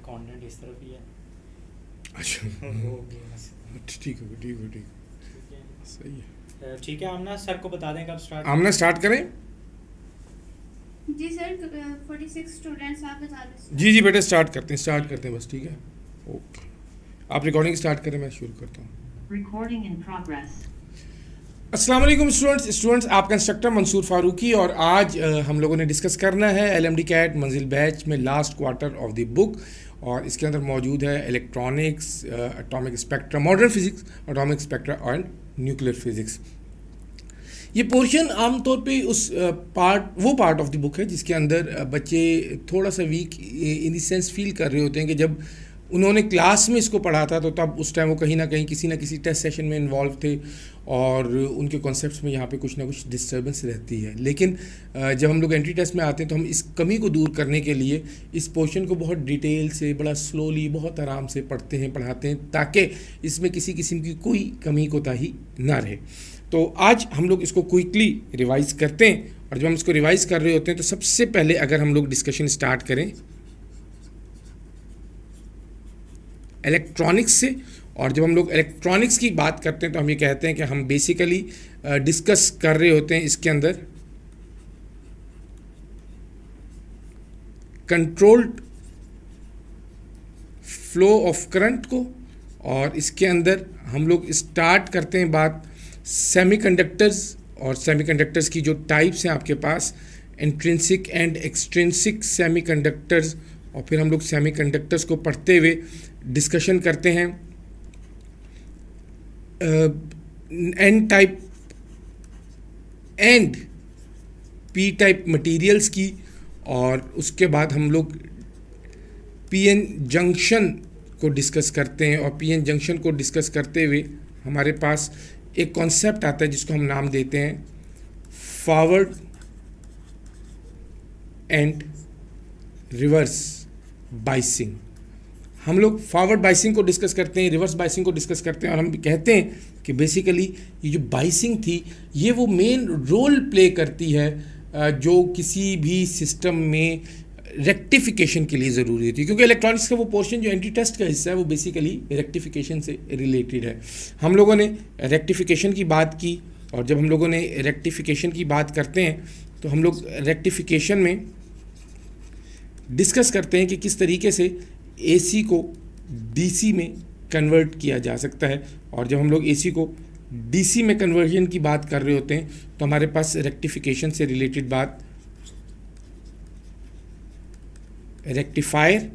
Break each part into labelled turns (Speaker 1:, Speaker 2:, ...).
Speaker 1: Content इस तरफ ही है।
Speaker 2: अच्छा
Speaker 1: वो भी
Speaker 2: ठीक है ठीक है ठीक है, सही है।
Speaker 1: ठीक है, आमना सर को बता दें कब स्टार्ट।
Speaker 2: आमना स्टार्ट करें।
Speaker 3: जी सर, 46 स्टूडेंट्स आप बता दें।
Speaker 2: जी जी बेटा स्टार्ट करते हैं बस, ठीक है ओके। आप रिकॉर्डिंग स्टार्ट करें, मैं शुरू करता हूँ।
Speaker 4: Recording in progress.
Speaker 2: अस्सलाम वालेकुम स्टूडेंट्स, आपका इंस्ट्रक्टर मंसूर फारूकी, और आज हम लोगों ने डिस्कस करना है LMD कैट मंजिल बैच में last quarter of the book, और इसके अंदर मौजूद है electronics, atomic spectrum, modern physics, atomic spectrum and nuclear physics. ये पोर्शन आमतौर पे वो पार्ट ऑफ द बुक है जिसके अंदर बच्चे थोड़ा सा weak in the sense feel कर रहे होते हैं कि जब उन्होंने क्लास में इसको पढ़ा था तो तब उस टाइम वो कहीं ना कहीं किसी ना किसी टेस्ट सेशन में इन्वॉल्व थे और उनके कॉन्सेप्ट्स में यहाँ पे कुछ ना कुछ डिस्टर्बेंस रहती है। लेकिन जब हम लोग एंट्री टेस्ट में आते हैं तो हम इस कमी को दूर करने के लिए इस पोर्शन को बहुत डिटेल से, बड़ा स्लोली, बहुत आराम से पढ़ते हैं, पढ़ाते हैं, ताकि इसमें किसी किस्म की कोई कमी कोताही ना रहे। तो आज हम लोग इसको क्विकली रिवाइज़ करते हैं, और जब हम इसको रिवाइज़ कर रहे होते हैं तो सबसे पहले अगर हम लोग डिस्कशन स्टार्ट करें इलेक्ट्रॉनिक्स से, और जब हम लोग इलेक्ट्रॉनिक्स की बात करते हैं तो हम ये कहते हैं कि हम बेसिकली डिस्कस कर रहे होते हैं इसके अंदर कंट्रोल्ड फ्लो ऑफ करंट को, और इसके अंदर हम लोग स्टार्ट करते हैं बात सेमीकंडक्टर्स, और सेमीकंडक्टर्स की जो टाइप्स हैं आपके पास, इंट्रिंसिक एंड एक्सट्रिंसिक सेमीकंडक्टर्स, और फिर हम लोग सेमीकंडक्टर्स को पढ़ते हुए डिस्कशन करते हैं N type and P type materials की, और उसके बाद हम लोग पीएन जंक्शन को डिस्कस करते हैं, और पीएन जंक्शन को डिस्कस करते हुए हमारे पास एक कॉन्सेप्ट आता है जिसको हम नाम देते हैं फॉरवर्ड एंड रिवर्स बाइसिंग। हम लोग फॉरवर्ड बाइसिंग को डिस्कस करते हैं, रिवर्स बाइसिंग को डिस्कस करते हैं, और हम कहते हैं कि बेसिकली ये जो बाइसिंग थी ये वो मेन रोल प्ले करती है जो किसी भी सिस्टम में रेक्टिफिकेशन के लिए ज़रूरी होती है, क्योंकि इलेक्ट्रॉनिक्स का वो पोर्शन जो एंटी टेस्ट का हिस्सा है वो बेसिकली रेक्टिफिकेशन से रिलेटेड है। हम लोगों ने रेक्टिफिकेशन की बात की, और जब हम लोगों ने रेक्टिफिकेशन की बात करते हैं तो हम लोग रेक्टिफिकेशन में डिस्कस करते हैं कि किस तरीके से AC को DC में कन्वर्ट किया जा सकता है, और जब हम लोग AC को DC में कन्वर्जन की बात कर रहे होते हैं तो हमारे पास रेक्टिफिकेशन से रिलेटेड बात रेक्टिफायर,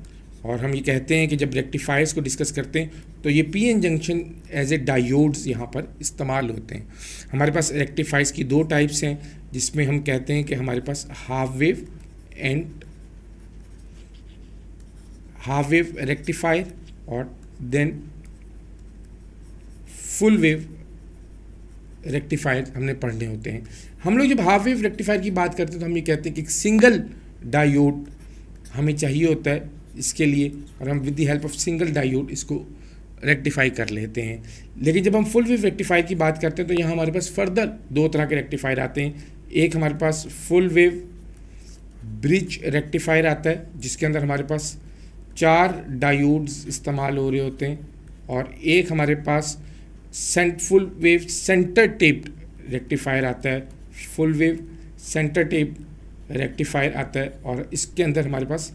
Speaker 2: और हम ये कहते हैं कि जब रेक्टिफायर्स को डिस्कस करते हैं तो ये PN junction as a diodes यहाँ पर इस्तेमाल होते हैं। हमारे पास रेक्टिफायर्स की दो टाइप्स हैं जिसमें हम कहते हैं कि हमारे पास हाफ वेव रेक्टिफायर और देन फुल वेव रेक्टिफायर हमने पढ़ने होते हैं। हम लोग जब हाफ वेव रेक्टिफायर की बात करते हैं तो हम ये कहते हैं कि एक सिंगल डायोड हमें चाहिए होता है इसके लिए, और हम with the help of single diode इसको रेक्टिफाई कर लेते हैं। लेकिन जब हम फुल वेव रेक्टिफायर की बात करते हैं तो यहाँ हमारे पास फर्दर दो तरह के रेक्टिफायर आते हैं। एक हमारे पास फुल वेव ब्रिज रेक्टिफायर आता है जिसके अंदर हमारे पास 4 डायोड्स इस्तेमाल हो रहे होते हैं, और एक हमारे पास full wave centre tapped rectifier आता है, full wave centre tap rectifier आता है, और इसके अंदर हमारे पास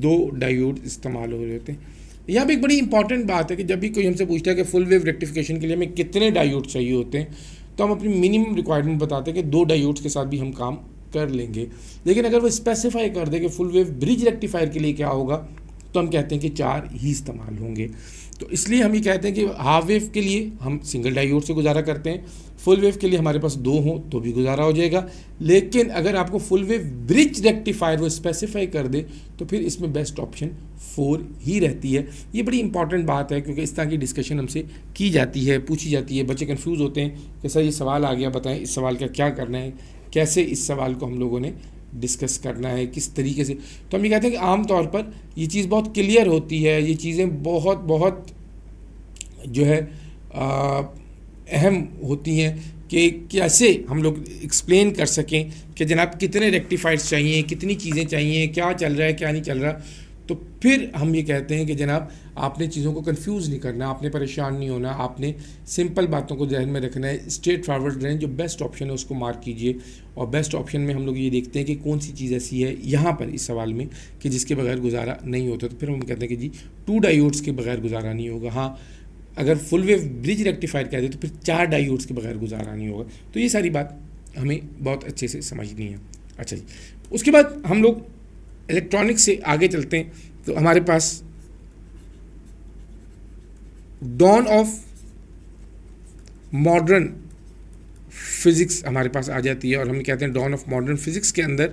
Speaker 2: 2 डायोड इस्तेमाल हो रहे होते हैं। यहाँ पे एक बड़ी इंपॉर्टेंट बात है कि जब भी कोई हमसे पूछता है कि फुल वेव रेक्टिफिकेशन के लिए हमें कितने डायोड चाहिए होते हैं तो हम अपनी मिनिमम रिक्वायरमेंट बताते हैं कि 2 डायोड्स के साथ भी हम काम कर लेंगे। लेकिन अगर वो स्पेसिफाई कर दे कि फुल वेव ब्रिज रेक्टिफायर के लिए क्या होगा तो हम कहते हैं कि 4 ही इस्तेमाल होंगे। तो इसलिए हम ये कहते हैं कि हाफ वेव के लिए हम सिंगल डायोड से गुजारा करते हैं, फुल वेव के लिए हमारे पास 2 हों तो भी गुजारा हो जाएगा। लेकिन अगर आपको फुल वेव ब्रिज रेक्टिफायर वो स्पेसिफाई कर दे तो फिर इसमें बेस्ट ऑप्शन 4 ही रहती है। ये बड़ी इंपॉर्टेंट बात है क्योंकि इस तरह की डिस्कशन हमसे की जाती है, पूछी जाती है, बच्चे कंफ्यूज होते हैं कि सर ये सवाल आ गया, बताएं इस सवाल का क्या करना है, कैसे इस सवाल को हम लोगों ने डिस्कस करना है, किस तरीके से। तो हम ये कहते हैं कि आम तौर पर ये चीज़ बहुत क्लियर होती है, ये चीज़ें बहुत जो है अहम होती हैं कि कैसे हम लोग एक्सप्लेन कर सकें कि जनाब कितने रेक्टिफायर्स चाहिए, कितनी चीज़ें चाहिए, क्या चल रहा है क्या नहीं चल रहा। तो फिर हम ये कहते हैं कि जनाब आपने चीज़ों को कंफ्यूज नहीं करना, आपने परेशान नहीं होना, आपने सिंपल बातों को जहन में रखना है, स्ट्रेट फॉरवर्ड रहें, जो बेस्ट ऑप्शन है उसको मार्क कीजिए। और बेस्ट ऑप्शन में हम लोग ये देखते हैं कि कौन सी चीज़ ऐसी है यहाँ पर इस सवाल में कि जिसके बगैर गुजारा नहीं होता, तो फिर हम कहते हैं कि जी 2 डायोड्स के बगैर गुजारा नहीं होगा। हाँ, अगर फुल वेव ब्रिज रेक्टिफायर कह दे तो फिर 4 डायोड्स के बगैर गुजारा नहीं होगा। तो ये सारी बात हमें बहुत अच्छे से समझनी है। अच्छा जी, उसके बाद हम लोग इलेक्ट्रॉनिक्स से आगे चलते हैं। तो हमारे पास डॉन ऑफ मॉडर्न फिज़िक्स हमारे पास आ जाती है, और हम कहते हैं डॉन ऑफ मॉडर्न फिज़िक्स के अंदर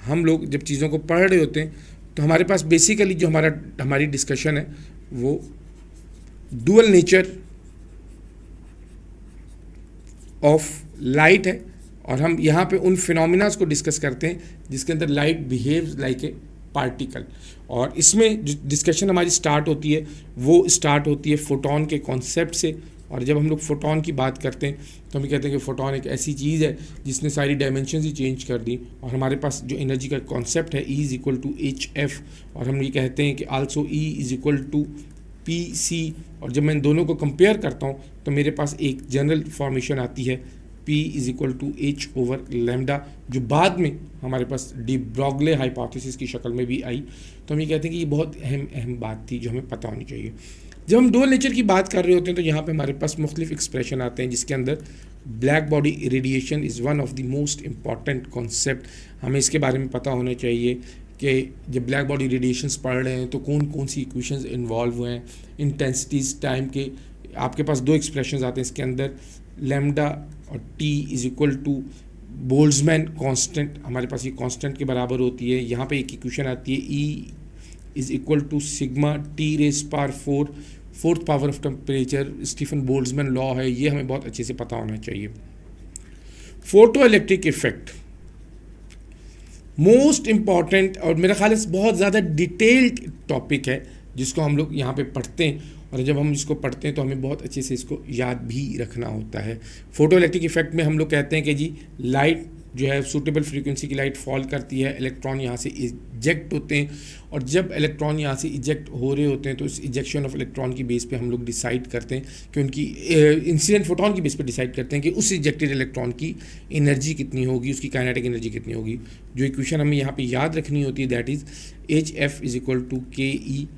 Speaker 2: हम लोग जब चीज़ों को पढ़ रहे होते हैं तो हमारे पास बेसिकली जो हमारी डिस्कशन है वो डुअल नेचर ऑफ लाइट है, और हम यहाँ पे उन फिनोमिनास को डिस्कस करते हैं जिसके अंदर light behaves like a particle. और इसमें जो डिस्कशन हमारी स्टार्ट होती है वो स्टार्ट होती है फोटोन के कॉन्सेप्ट से। और जब हम लोग फोटोन की बात करते हैं तो हम कहते हैं कि फोटोन एक ऐसी चीज़ है जिसने सारी डायमेंशन ही चेंज कर दी। और हमारे पास जो एनर्जी का कॉन्सेप्ट है E=hf, और हम ये कहते हैं कि आल्सो E=Pc। और जब मैं इन दोनों को कंपेयर करता हूँ तो मेरे पास एक जनरल फॉर्मेशन आती है P=h/λ, जो बाद में हमारे पास डी ब्रॉगले हाइपोथेसिस की शक्ल में भी आई। तो हम ये कहते हैं कि ये बहुत अहम बात थी जो हमें पता होनी चाहिए। जब हम डुअल नेचर की बात कर रहे होते हैं तो यहाँ पे हमारे पास मुख्तलिफ एक्सप्रेशन आते हैं, जिसके अंदर black body radiation is one of the most important concept. हमें इसके बारे में पता होना चाहिए कि जब ब्लैक बॉडी रेडिएशंस पढ़ रहे हैं तो कौन कौन सी इक्वेशंस इन्वॉल्व हुए हैं, इंटेंसिटीज़, टाइम के। आपके पास 2 एक्सप्रेशंस आते हैं इसके अंदर, लैम्डा और T= बोल्ट्जमैन कांस्टेंट। हमारे पास ये कांस्टेंट के बराबर होती है। यहाँ पे एक इक्वेशन आती है E=σT⁴ fourth power of temperature, Stefan Boltzmann law है, ये हमें बहुत अच्छे से पता होना चाहिए। Photo electric effect most important और मेरा ख्याल है बहुत ज़्यादा डिटेल्ड टॉपिक है जिसको हम लोग यहाँ पे पढ़ते हैं, और जब हम इसको पढ़ते हैं तो हमें बहुत अच्छे से इसको याद भी रखना होता है। फोटो इलेक्ट्रिक इफेक्ट में हम लोग कहते हैं कि जी लाइट जो है सूटेबल फ्रीक्वेंसी की लाइट फॉल करती है, इलेक्ट्रॉन यहाँ से इजेक्ट होते हैं, और जब इलेक्ट्रॉन यहाँ से इजेक्ट हो रहे होते हैं तो इस इजेक्शन ऑफ इलेक्ट्रॉन की बेस पे हम लोग डिसाइड करते हैं कि उनकी इंसिडेंट फोटोन की बेस पे डिसाइड करते हैं कि उस इजेक्टेड इलेक्ट्रॉन की एनर्जी कितनी होगी, उसकी काइनेटिक एनर्जी कितनी होगी। जो इक्वेशन हमें यहाँ पे याद रखनी होती है that is HF=ke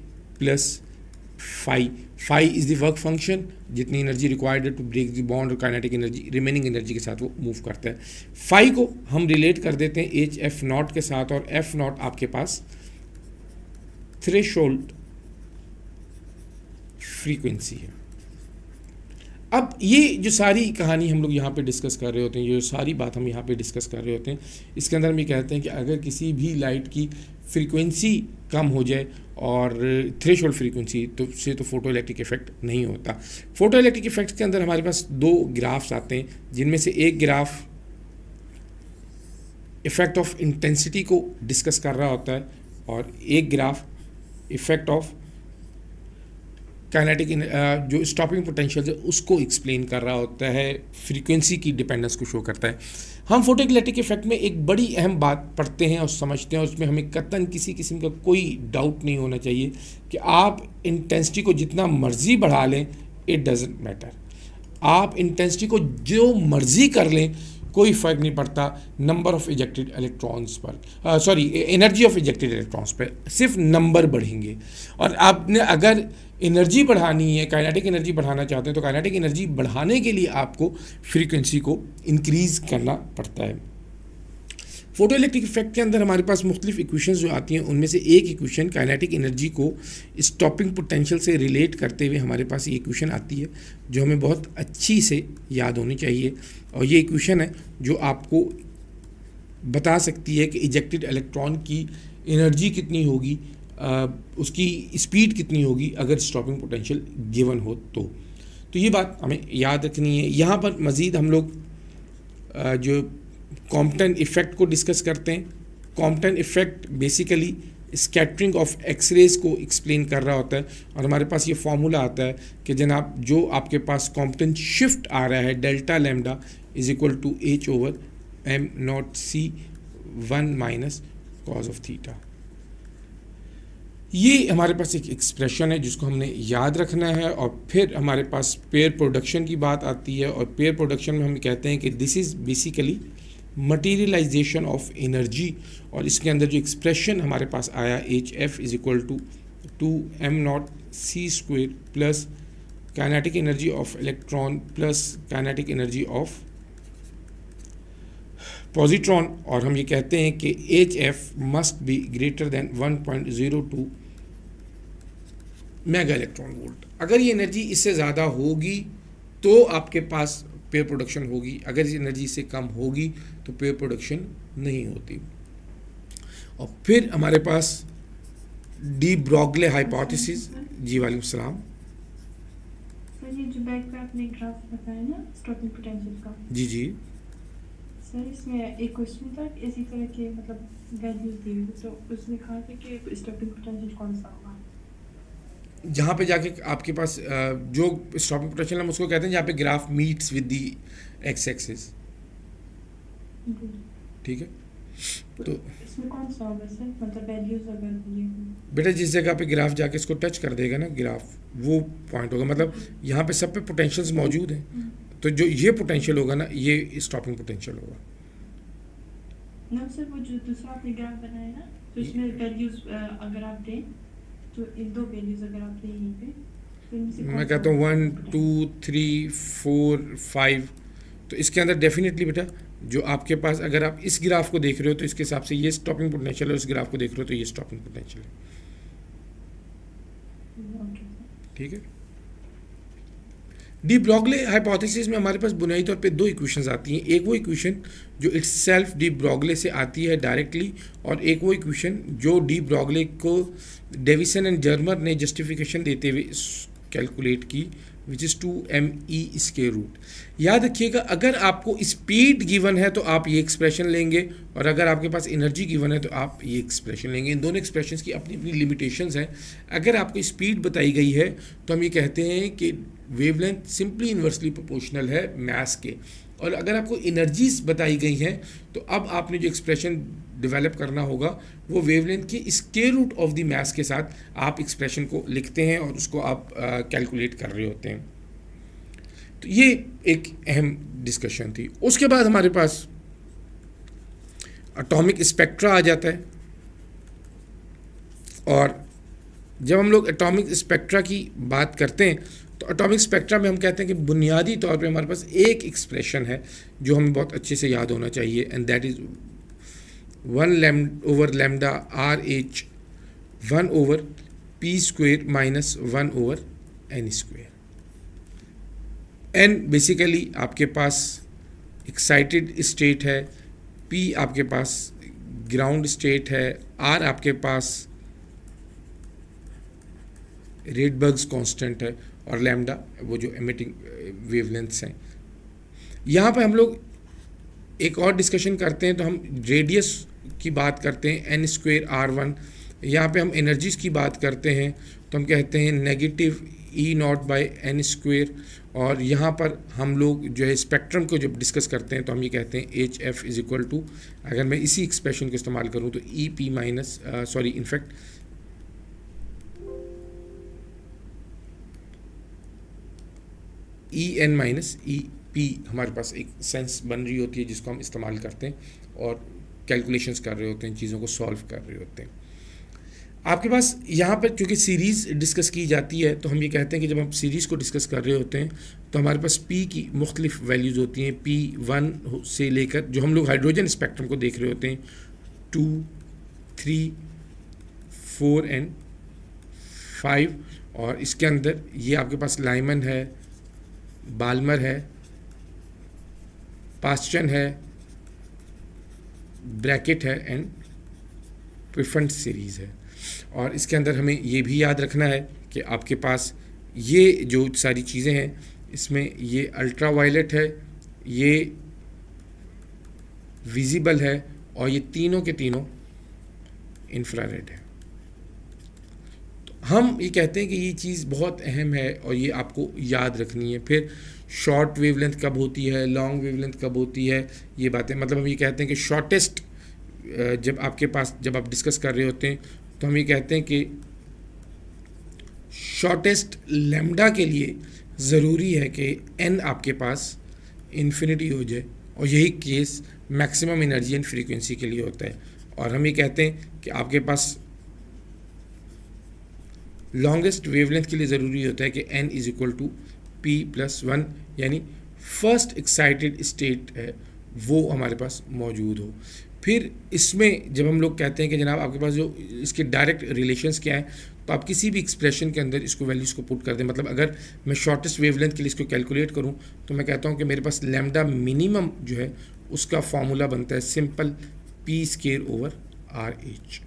Speaker 2: phi। phi is the work function, जितनी एनर्जी रिक्वायर्ड है टू ब्रेक द बॉन्ड, और काइनेटिक एनर्जी रिमेनिंग एनर्जी के साथ वो मूव करता है। phi को हम रिलेट कर देते हैं HF0 के साथ, और F0 आपके पास थ्रेशोल्ड फ्रीक्वेंसी है। अब ये जो सारी कहानी हम लोग यहाँ पे डिस्कस कर रहे होते हैं, ये जो सारी बात हम यहाँ पे डिस्कस कर रहे होते हैं, इसके अंदर हम ये कहते हैं कि अगर किसी भी लाइट की फ्रीक्वेंसी कम हो जाए और थ्रेशोल्ड फ्रीक्वेंसी तो फोटो इलेक्ट्रिक इफेक्ट नहीं होता। फोटो इलेक्ट्रिक इफेक्ट के अंदर हमारे पास 2 ग्राफ्स आते हैं, जिनमें से एक ग्राफ इफेक्ट ऑफ इंटेंसिटी को डिस्कस कर रहा होता है, और एक ग्राफ इफेक्ट ऑफ काइनेटिक जो स्टॉपिंग पोटेंशियल है उसको एक्सप्लेन कर रहा होता है, फ्रीक्वेंसी की डिपेंडेंस को शो करता है। हम फोटो इलेक्ट्रिक इफेक्ट में एक बड़ी अहम बात पढ़ते हैं और समझते हैं, उसमें हमें कतई किसी किस्म का कोई डाउट नहीं होना चाहिए कि आप इंटेंसिटी को जितना मर्जी बढ़ा लें, इट डजेंट मैटर। आप इंटेंसिटी को जो मर्जी कर लें, कोई फ़र्क नहीं पड़ता नंबर ऑफ इजेक्टेड इलेक्ट्रॉन्स पर, एनर्जी ऑफ इजेक्टेड इलेक्ट्रॉन्स पर सिर्फ नंबर बढ़ेंगे। और आपने अगर एनर्जी बढ़ानी है, काइनेटिक एनर्जी बढ़ाना चाहते हैं, तो काइनेटिक एनर्जी बढ़ाने के लिए आपको फ्रीक्वेंसी को इंक्रीज़ करना पड़ता है। फोटो इलेक्ट्रिक इफेक्ट के अंदर हमारे पास मुख्तलिफ इक्वेशंस जो आती हैं, उनमें से एक इक्वेशन काइनेटिक एनर्जी को स्टॉपिंग पोटेंशियल से रिलेट करते हुए हमारे पास ये इक्वेशन आती है जो हमें बहुत अच्छी से याद होनी चाहिए। और ये इक्वेशन है जो आपको बता सकती है कि इजेक्टेड इलेक्ट्रॉन की एनर्जी कितनी होगी, उसकी स्पीड कितनी होगी अगर स्टॉपिंग पोटेंशियल गिवन हो तो ये बात हमें याद रखनी है। यहाँ पर मज़ीद हम लोग जो कॉम्पटन इफ़ेक्ट को डिस्कस करते हैं। Compton effect basically scattering of X-rays को एक्सप्लेन कर रहा होता है, और हमारे पास ये फार्मूला आता है कि जनाब जो आपके पास कॉम्पटन शिफ्ट आ रहा है delta lambda =H/m0 c 1 - cos of θ। ये हमारे पास एक एक्सप्रेशन है जिसको हमने याद रखना है। और फिर हमारे पास पेयर प्रोडक्शन की बात आती है, और पेयर प्रोडक्शन में हम कहते हैं कि this is basically materialisation of energy. और इसके अंदर जो एक्सप्रेशन हमारे पास आया H F is equal to 2m0c² plus kinetic energy of electron plus kinetic energy of positron. और हम ये कहते हैं कि H F must be greater than 1.02 mega electron volt. अगर ये एनर्जी इससे ज़्यादा होगी तो आपके पास पेयर प्रोडक्शन होगी, अगर इस एनर्जी से कम होगी तो पेयर प्रोडक्शन नहीं होती। और फिर हमारे पास डी ब्रॉगले हाइपोथेसिस। जी वालेकुम सलाम।
Speaker 5: सर ये जो बैक पे आपने ग्राफ बताया ना स्टॉपिंग पोटेंशियल का,
Speaker 2: जी जी
Speaker 5: सर इसमें एक क्वेश्चन था कि इसी तरह के मतलब वैल्यूज दी हुई थी, तो उसमें कहा था कि स्टॉपिंग पोटेंशियल कौन सा होगा।
Speaker 2: जहाँ पे जाके आपके पास जो स्टॉपिंग पोटेंशियल हम उसको कहते हैं जहाँ पे graph meets with the x axis, ठीक है। तो
Speaker 5: इसमें कौन सा होगा सर, मतलब वैल्यूज अगर ये हो।
Speaker 2: बेटा जिस जगह पे ग्राफ जाके इसको टच कर देगा ना ग्राफ, वो पॉइंट होगा। मतलब यहाँ पे सब पे पोटेंशियल्स मौजूद हैं, तो जो ये पोटेंशियल होगा ना ये स्टॉपिंग पोटेंशियल होगा।
Speaker 5: ना सर वो जो दूसरा आपने ग्राफ बनाया ना, तो इसमें वैल्यूज अगर आप दें तो इन दो वैल्यूज अगर आप दें यहीं पे, तो इनमें से
Speaker 2: मैं
Speaker 5: कौन
Speaker 2: कहता
Speaker 5: सा
Speaker 2: हूँ 1
Speaker 5: होगा?
Speaker 2: 2 3 4 5। तो इसके अंदर डेफिनेटली बेटा जो आपके पास, अगर आप इस ग्राफ को देख रहे हो तो इसके हिसाब से ये स्टॉपिंग पोटेंशियल है, उस ग्राफ को देख रहे हो तो ये स्टॉपिंग पोटेंशियल है,
Speaker 5: ओके सर।
Speaker 2: ठीक है। डी ब्रॉगले हाइपोथेसिस में हमारे पास बुनियादी तौर पे दो इक्वेशंस आती हैं। एक वो इक्वेशन जो इट्सेल्फ डी ब्रॉगले से आती है डायरेक्टली, और एक वो इक्वेशन जो डी ब्रॉगले को डेविसन एंड जर्मर ने जस्टिफिकेशन देते हुए कैलकुलेट की, which is 2me square root. याद रखिएगा अगर आपको स्पीड गिवन है तो आप ये एक्सप्रेशन लेंगे, और अगर आपके पास एनर्जी गिवन है तो आप ये एक्सप्रेशन लेंगे। इन दोनों एक्सप्रेशंस की अपनी अपनी लिमिटेशंस हैं। अगर आपको स्पीड बताई गई है तो हम ये कहते हैं कि वेवलेंथ सिंपली इन्वर्सली प्रोपोर्शनल है मास के, और अगर आपको एनर्जीज बताई गई हैं तो अब आपने जो एक्सप्रेशन डेवलप करना होगा वो वेवलेंथ के square root of the mass के साथ आप एक्सप्रेशन को लिखते हैं और उसको आप कैलकुलेट कर रहे होते हैं। तो ये एक अहम डिस्कशन थी। उसके बाद हमारे पास एटॉमिक स्पेक्ट्रा आ जाता है, और जब हम लोग एटॉमिक स्पेक्ट्रा की बात करते हैं तो एटॉमिक स्पेक्ट्रा में हम कहते हैं कि बुनियादी तौर पे हमारे पास एक एक्सप्रेशन है जो हमें बहुत अच्छे से याद होना चाहिए, and that is 1/λ RH 1/p² minus 1/n²। n basically आपके पास एक्साइटेड स्टेट है, p आपके पास ग्राउंड स्टेट है, r आपके पास रेडबर्ग्स कांस्टेंट है, और लैम्डा वो जो एमिटिंग वेवलेंथ्स हैं। यहाँ पे हम लोग एक और डिस्कशन करते हैं तो हम रेडियस की बात करते हैं n² r1। यहाँ पे हम एनर्जीज की बात करते हैं तो हम कहते हैं -E0/n²। और यहाँ पर हम लोग जो है स्पेक्ट्रम को जब डिस्कस करते हैं तो हम ये कहते हैं HF इज इक्वल टू, अगर मैं इसी एक्सप्रेशन को इस्तेमाल करूँ तो EP minus in fact EN minus EP हमारे पास एक सेंस बन रही होती है जिसको हम इस्तेमाल करते हैं और कैलकुलेशंस कर रहे होते हैं, चीज़ों को सॉल्व कर रहे होते हैं। आपके पास यहाँ पर चूँकि सीरीज़ डिस्कस की जाती है तो हम ये कहते हैं कि जब हम सीरीज़ को डिस्कस कर रहे होते हैं तो हमारे पास P की मुख्तलिफ वैल्यूज़ होती हैं। P1 से लेकर जो हम लोग हाइड्रोजन स्पेक्ट्रम को देख रहे होते हैं 2, 3, 4 एंड 5, और इसके अंदर ये आपके पास लाइमन है, बाल्मर है, पास्चन है, ब्रैकेट है एंड प्रिफरेंट सीरीज़ है। और इसके अंदर हमें ये भी याद रखना है कि आपके पास ये जो सारी चीज़ें हैं इसमें ये अल्ट्रा वायलेट है, ये विजिबल है, और ये तीनों के तीनों इंफ्रारेड है। तो हम ये कहते हैं कि ये चीज़ बहुत अहम है और ये आपको याद रखनी है। फिर शॉर्ट वेवलेंथ कब होती है, लॉन्ग वेवलेंथ कब होती है, ये बातें, मतलब हम ये कहते हैं कि शॉर्टेस्ट जब आपके पास जब आप डिस्कस कर रहे होते हैं तो हम ये कहते हैं कि शॉर्टेस्ट लैम्डा के लिए ज़रूरी है कि n आपके पास इन्फिनिटी हो जाए, और यही case maximum energy and frequency के लिए होता है। और हम ये कहते हैं कि आपके पास लॉन्गेस्ट वेवलेंथ के लिए ज़रूरी होता है कि n is equal to p+1, यानी फर्स्ट एक्साइटेड स्टेट है वो हमारे पास मौजूद हो। फिर इसमें जब हम लोग कहते हैं कि जनाब आपके पास जो इसके डायरेक्ट रिलेशंस क्या है, तो आप किसी भी एक्सप्रेशन के अंदर इसको वैल्यूज़ को पुट कर दें। मतलब अगर मैं शॉर्टेस्ट वेवलेंथ के लिए इसको कैलकुलेट करूं तो मैं कहता हूं कि मेरे पास लैम्डा मिनिमम जो है उसका फॉर्मूला बनता है सिंपल p²/RH।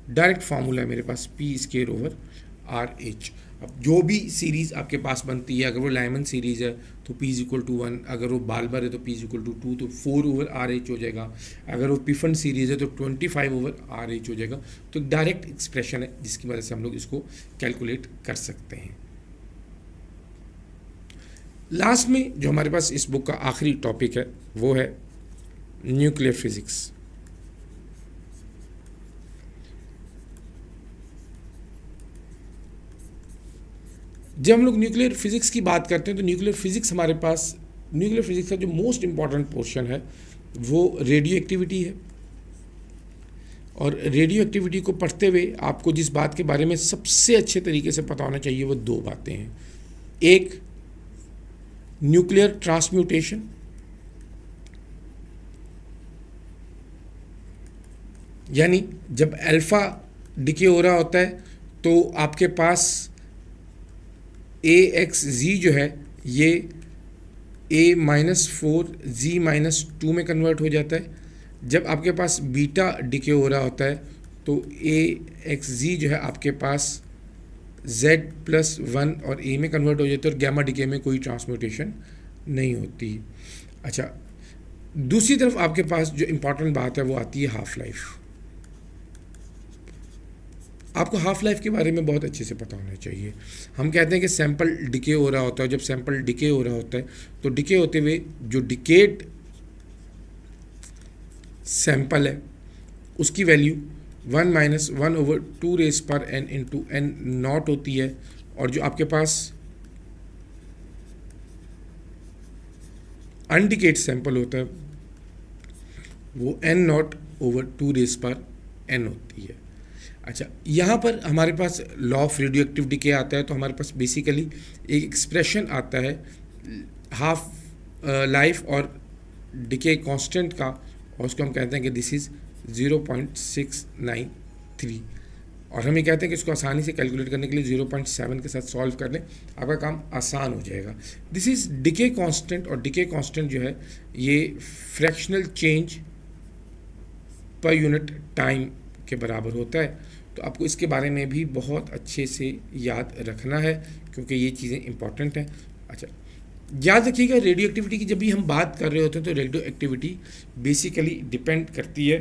Speaker 2: डायरेक्ट फार्मूला है मेरे पास p²/RH। अब जो भी सीरीज़ आपके पास बनती है, अगर वो लाइमन सीरीज़ है तो p=1, अगर वो बाल्बर है तो p=2, तो 4/RH हो जाएगा। अगर वो पिफन सीरीज़ है तो 25/RH हो जाएगा। तो एक डायरेक्ट एक्सप्रेशन है जिसकी वजह से हम लोग इसको कैलकुलेट कर सकते हैं। लास्ट में जो हमारे पास इस बुक का आखिरी टॉपिक है वो है न्यूक्लियर फिज़िक्स। जब हम लोग न्यूक्लियर फिज़िक्स की बात करते हैं तो न्यूक्लियर फिज़िक्स का जो मोस्ट इम्पॉर्टेंट पोर्शन है वो रेडियो एक्टिविटी है। और रेडियो एक्टिविटी को पढ़ते हुए आपको जिस बात के बारे में सबसे अच्छे तरीके से पता होना चाहिए वो दो बातें हैं। एक, न्यूक्लियर ट्रांसम्यूटेशन, यानी जब अल्फ़ा डिके हो रहा होता है तो आपके पास AXZ जो है ये A-4Z-2 में कन्वर्ट हो जाता है। जब आपके पास बीटा डिके हो रहा होता है तो AXZ जो है आपके पास Z+1 और A में कन्वर्ट हो जाता है, और गैमा डिके में कोई ट्रांसम्यूटेशन नहीं होती। अच्छा, दूसरी तरफ आपके पास जो इम्पॉर्टेंट बात है वो आती है हाफ लाइफ। आपको हाफ लाइफ के बारे में बहुत अच्छे से पता होना चाहिए। हम कहते हैं कि सैंपल डिके हो रहा होता है, जब सैंपल डिके हो रहा होता है तो डिके होते हुए जो डिकेड सैंपल है उसकी वैल्यू 1 - 1/2n × n0 होती है, और जो आपके पास अनडिकेड सैंपल होता है वो n0/2n होती है। अच्छा, यहाँ पर हमारे पास law of radioactive decay आता है, तो हमारे पास बेसिकली एक एक्सप्रेशन आता है हाफ लाइफ और डिके कांस्टेंट का, और उसको हम कहते हैं कि दिस इज़ 0.693, और हम ये कहते हैं कि इसको आसानी से कैलकुलेट करने के लिए 0.7 के साथ सॉल्व कर लें, आपका काम आसान हो जाएगा। दिस इज़ डिके कांस्टेंट, और डिके कांस्टेंट जो है ये fractional change per unit time के बराबर होता है। तो आपको इसके बारे में भी बहुत अच्छे से याद रखना है क्योंकि ये चीज़ें इंपॉर्टेंट हैं। अच्छा, याद रखिएगा रेडियो एक्टिविटी की जब भी हम बात कर रहे होते हैं तो रेडियो एक्टिविटी बेसिकली डिपेंड करती है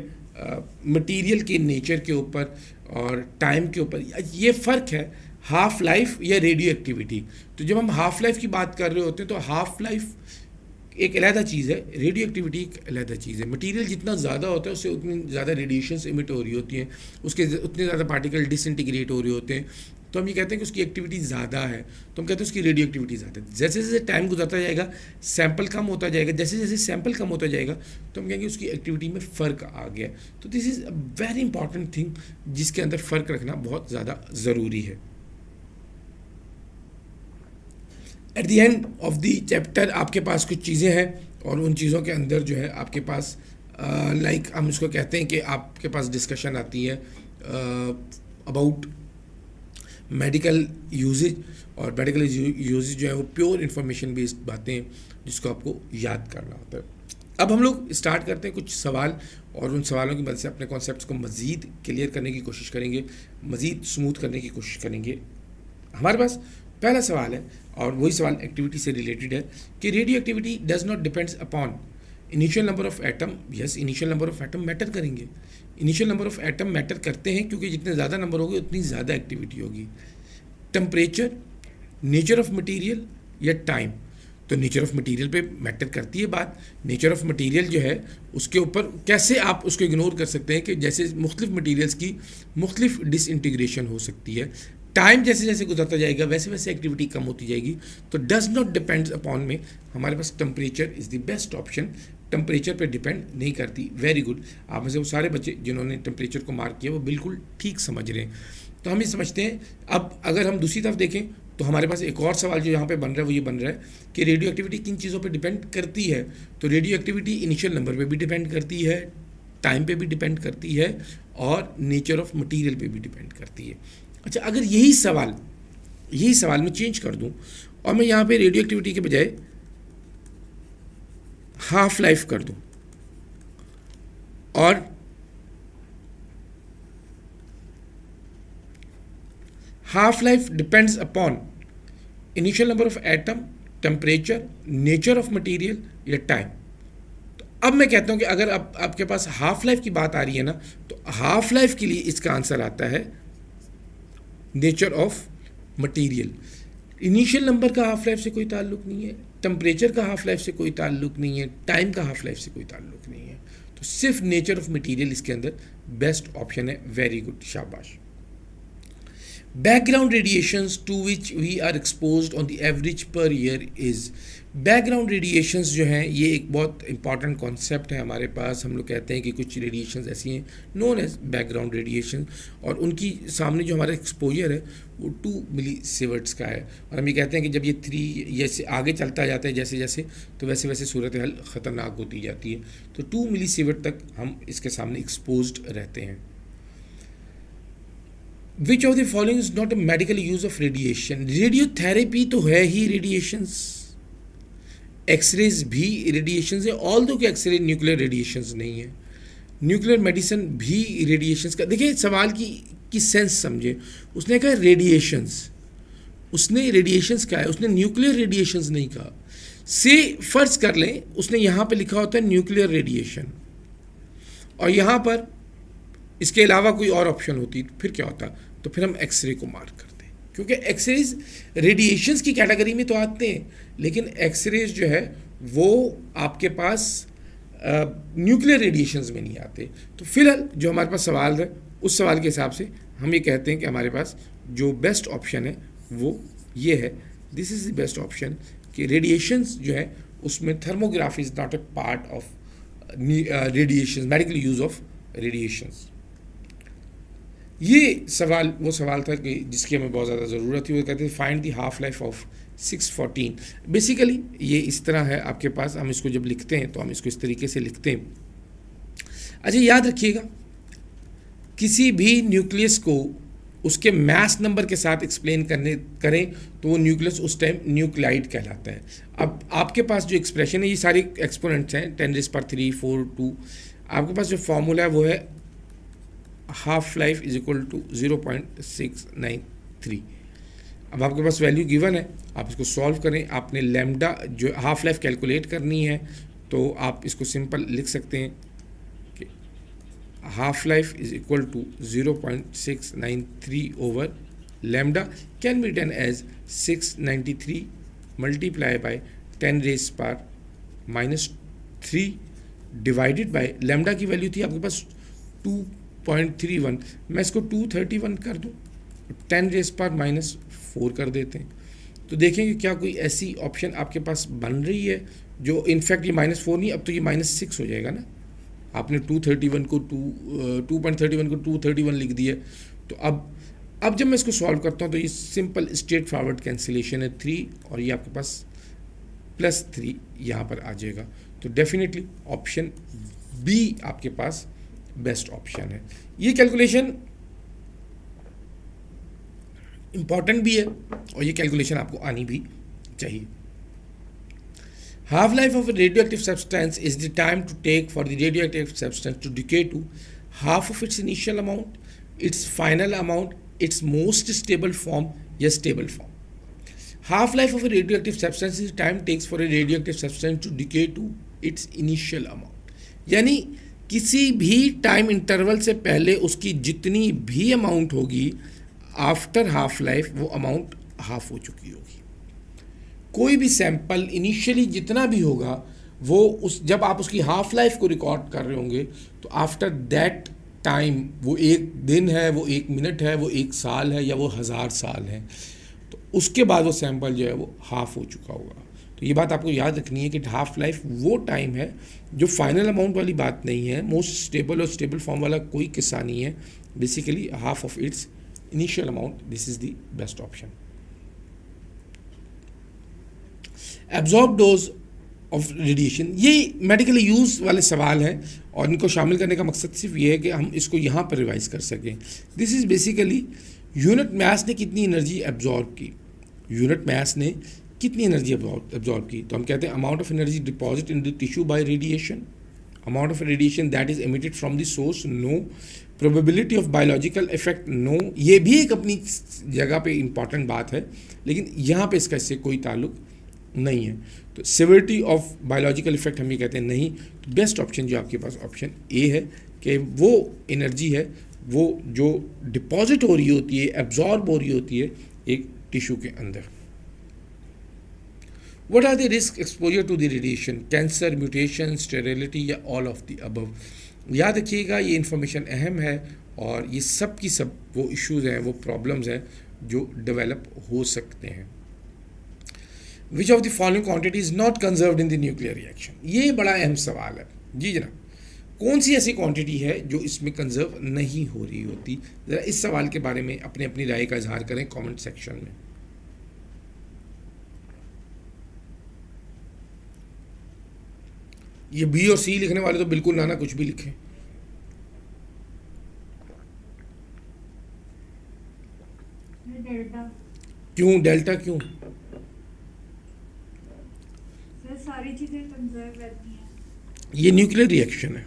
Speaker 2: मटेरियल के नेचर के ऊपर और टाइम के ऊपर। ये फ़र्क है हाफ लाइफ या रेडियो एक्टिविटी। तो जब हम हाफ लाइफ की बात कर रहे होते हैं तो हाफ लाइफ एक अलहदा चीज़ है, रेडियो एक्टिविटी एक अलहदा चीज़ है। मटेरियल जितना ज़्यादा होता है उससे उतनी ज़्यादा रेडिएशंस इमिट हो रही होती हैं, उसके उतने ज़्यादा पार्टिकल डिसइंटीग्रेट हो रहे होते हैं, तो हम ये कहते हैं कि उसकी एक्टिविटी ज़्यादा है, तो हम कहते हैं उसकी रेडियो एक्टिविटी ज़्यादा है। जैसे जैसे टाइम गुजरता जाएगा सैंपल कम होता जाएगा, जैसे जैसे सैंपल कम होता जाएगा तो हम कहेंगे उसकी एक्टिविटी में फ़र्क आ गया। तो this is a very important thing जिसके अंदर फ़र्क रखना बहुत ज़्यादा ज़रूरी है। At the end of the chapter आपके पास कुछ चीज़ें हैं और उन चीज़ों के अंदर जो है आपके पास लाइक हम इसको कहते हैं कि आपके पास डिस्कशन आती है अबाउट मेडिकल यूजेज, और मेडिकल यूजेज जो है वो प्योर इन्फॉर्मेशन बेस्ड बातें हैं जिसको आपको याद करना होता है। अब हम लोग स्टार्ट करते हैं कुछ सवाल, और उन सवालों की मदद से अपने कॉन्सेप्ट्स को मज़ीद क्लियर करने की कोशिश करेंगे, मज़ीद स्मूथ करने की कोशिश करेंगे। हमारे पास पहला सवाल है और वही सवाल एक्टिविटी से रिलेटेड है कि radioactivity does not depends upon initial number of atom. Yes, initial number of atom matter करेंगे, initial number of atom matter करते हैं क्योंकि जितने ज़्यादा नंबर होंगे उतनी ज़्यादा एक्टिविटी होगी। टेम्परेचर, नेचर ऑफ मटेरियल या टाइम, तो नेचर ऑफ मटेरियल पे मैटर करती है बात। नेचर ऑफ मटेरियल जो है उसके ऊपर कैसे आप उसको इग्नोर कर सकते हैं कि जैसे मुख्तलिफ मटेरियल्स की मुख्तलिफ डिसइंटीग्रेशन हो सकती है। टाइम जैसे जैसे गुजरता जाएगा वैसे वैसे एक्टिविटी कम होती जाएगी। तो डज नॉट डिपेंड्स अपॉन में हमारे पास temperature is the best option, temperature पे डिपेंड नहीं करती। वेरी गुड, आप में से वो सारे बच्चे जिन्होंने टेम्परेचर को मार्क किया वो बिल्कुल ठीक समझ रहे हैं। तो हम ये समझते हैं। अब अगर हम दूसरी तरफ देखें तो हमारे पास एक और सवाल जो यहाँ पे बन रहा है वो ये बन रहा है कि रेडियो एक्टिविटी किन चीज़ों पे डिपेंड करती है। तो रेडियो एक्टिविटी इनिशियल नंबर पे भी डिपेंड करती है, टाइम पे भी डिपेंड करती है और नेचर ऑफ मटेरियल पे भी डिपेंड करती है। अच्छा, अगर यही सवाल मैं चेंज कर दूं और मैं यहाँ पे रेडियो एक्टिविटी के बजाय हाफ लाइफ कर दूं और half life depends upon initial number of atom, temperature, nature of material या टाइम। तो अब मैं कहता हूं कि अगर अब आपके पास हाफ लाइफ की बात आ रही है ना, तो हाफ लाइफ के लिए इसका आंसर आता है nature of material. Initial number का हाफ लाइफ से कोई ताल्लुक नहीं है, टेम्परेचर का हाफ लाइफ से कोई ताल्लुक नहीं है, टाइम का हाफ लाइफ से कोई ताल्लुक नहीं है। तो सिर्फ नेचर ऑफ मटेरियल इसके अंदर बेस्ट ऑप्शन है। वेरी गुड, शाबाश। Background radiations to which we are exposed on the average per year is, background radiations जो हैं ये एक बहुत इंपॉर्टेंट कॉन्सेप्ट है हमारे पास। हम लोग कहते हैं कि कुछ रेडिएशंस ऐसी हैं नोन एज बैकग्राउंड रेडिएशन, और उनकी सामने जो हमारा एक्सपोजर है वो 2 मिलीसीवर्ट्स का है। और हम ये कहते हैं कि जब ये 3 जैसे आगे चलता जाता है जैसे जैसे, तो वैसे वैसे सूरत हाल ख़तरनाक होती जाती है। तो 2 मिलीसीवर्ट तक हम इसके सामने एक्सपोज्ड रहते हैं। Which of the following is not a medical use of radiation? Radiotherapy तो है ही रेडिएशंस, एक्सरेज भी रेडिएशंस है, ऑल्दो कि एक्सरे न्यूक्लियर रेडिएशंस नहीं है। न्यूक्लियर मेडिसिन भी रेडिएशंस का, देखिए सवाल की सेंस समझे। उसने कहा रेडिएशंस, उसने रेडिएशंस कहा है, उसने न्यूक्लियर रेडिएशंस नहीं कहा। से फर्ज कर लें उसने यहाँ पे लिखा होता है न्यूक्लियर रेडिएशन और यहाँ पर इसके अलावा कोई और ऑप्शन होती तो फिर क्या होता? तो फिर हम एक्सरे को मार्क करते हैं, क्योंकि एक्सरेज रेडिएशंस की कैटेगरी में तो आते हैं, लेकिन एक्सरेज जो है वो आपके पास न्यूक्लियर रेडिएशंस में नहीं आते। तो फिलहाल जो हमारे पास सवाल है उस सवाल के हिसाब से हम ये कहते हैं कि हमारे पास जो बेस्ट ऑप्शन है वो ये है, this is the best option, कि रेडिएशंस जो है उसमें thermography is not a part of radiation, medical use of radiations. ये सवाल वो सवाल था कि जिसकी हमें बहुत ज़्यादा ज़रूरत थी। वो कहते हैं find the half life of 614। Basically ये इस तरह है आपके पास, हम इसको जब लिखते हैं तो हम इसको इस तरीके से लिखते हैं। अच्छा, याद रखिएगा किसी भी न्यूक्लियस को उसके मास नंबर के साथ एक्सप्लेन करें तो वो न्यूक्लियस उस टाइम न्यूक्लाइड कहलाता है। अब आपके पास जो एक्सप्रेशन है ये सारे एक्सपोनेंट्स हैं 10⁻³ 4 2। आपके पास जो फॉर्मूला है वो है half life is equal to 0.693। अब आपके पास वैल्यू गिवन है, आप इसको सॉल्व करें। आपने लैम्डा जो हाफ लाइफ कैलकुलेट करनी है तो आप इसको सिंपल लिख सकते हैं कि half life is equal to 0.693 over lambda can be done as 693 multiply by 10⁻³ divided by lambda की वैल्यू थी आपके पास 2.31। मैं इसको 231 कर दूं, 10⁻⁴ कर देते हैं। तो देखेंगे क्या कोई ऐसी ऑप्शन आपके पास बन रही है जो इनफैक्ट ये -4 नहीं, अब तो ये -6 हो जाएगा ना। आपने 231 को 2.31 को 231 लिख दिया। तो अब जब मैं इसको सॉल्व करता हूँ तो ये सिंपल स्ट्रेट फॉरवर्ड कैंसिलेशन है 3 और ये आपके पास +3 यहाँ पर आ जाएगा। तो डेफिनेटली ऑप्शन बी आपके पास बेस्ट ऑप्शन है। ये कैलकुलेशन इंपॉर्टेंट भी है और ये कैलकुलेशन आपको आनी भी चाहिए। Half life of a radioactive substance is the time to take for the radioactive substance to decay to half of its initial amount, its final amount, its most stable form या stable form. Half life of a radioactive substance is the time takes for a radioactive substance to decay to its initial amount. यानी किसी भी time interval से पहले उसकी जितनी भी amount होगी आफ्टर हाफ लाइफ वो अमाउंट हाफ हो चुकी होगी। कोई भी सैंपल इनिशियली जितना भी होगा वो जब आप उसकी हाफ लाइफ को रिकॉर्ड कर रहे होंगे तो आफ्टर दैट टाइम, वो एक दिन है, वो एक मिनट है, वो एक साल है, या वो 1000 साल है, तो उसके बाद वो सैंपल जो है वो हाफ हो चुका होगा। तो ये बात आपको याद रखनी है कि हाफ लाइफ वो टाइम है जो फाइनल अमाउंट वाली बात नहीं है, मोस्ट स्टेबल और स्टेबल फॉर्म वाला कोई किस्सा नहीं है, basically half of its initial amount. This is the best option. Absorb dose of radiation, ये मेडिकल यूज़ वाले सवाल हैं और इनको शामिल करने का मकसद सिर्फ ये है कि हम इसको यहाँ पर रिवाइज कर सकें। This is basically unit mass ने कितनी एनर्जी एब्जॉर्ब की, यूनिट मास ने कितनी एनर्जी एब्जॉर्ब की। तो हम कहते हैं amount of energy deposit in the tissue by radiation, amount of radiation that is emitted from the source, no. Probability of biological effect, no. ये भी एक अपनी जगह पे इंपॉर्टेंट बात है, लेकिन यहाँ पे इसका इससे कोई ताल्लुक नहीं है। तो सिविरिटी ऑफ बायोलॉजिकल इफेक्ट हम ये कहते हैं नहीं। तो बेस्ट ऑप्शन जो आपके पास ऑप्शन ए है कि वो एनर्जी है वो जो डिपॉजिट हो रही होती है, एब्जॉर्ब हो रही होती है एक टिश्यू के अंदर। What are the risk exposure to the radiation? Cancer, mutation, sterility या ऑल ऑफ द अबव? याद रखिएगा ये इन्फॉर्मेशन अहम है और ये सब की सब वो इश्यूज़ हैं, वो प्रॉब्लम्स हैं जो डेवलप हो सकते हैं। विच of the following quantity is not conserved in the nuclear reaction? ये बड़ा अहम सवाल है जी जनाब। कौन सी ऐसी क्वांटिटी है जो इसमें कंजर्व नहीं हो रही होती? ज़रा इस सवाल के बारे में अपनी अपनी राय का इजहार करें कमेंट सेक्शन में। ये बी और सी लिखने वाले तो बिल्कुल ना कुछ भी लिखें।
Speaker 5: डेल्टा।
Speaker 2: क्यों डेल्टा क्यों?
Speaker 3: सर सारी चीजें कंजर्व रहती हैं।
Speaker 2: ये न्यूक्लियर रिएक्शन है।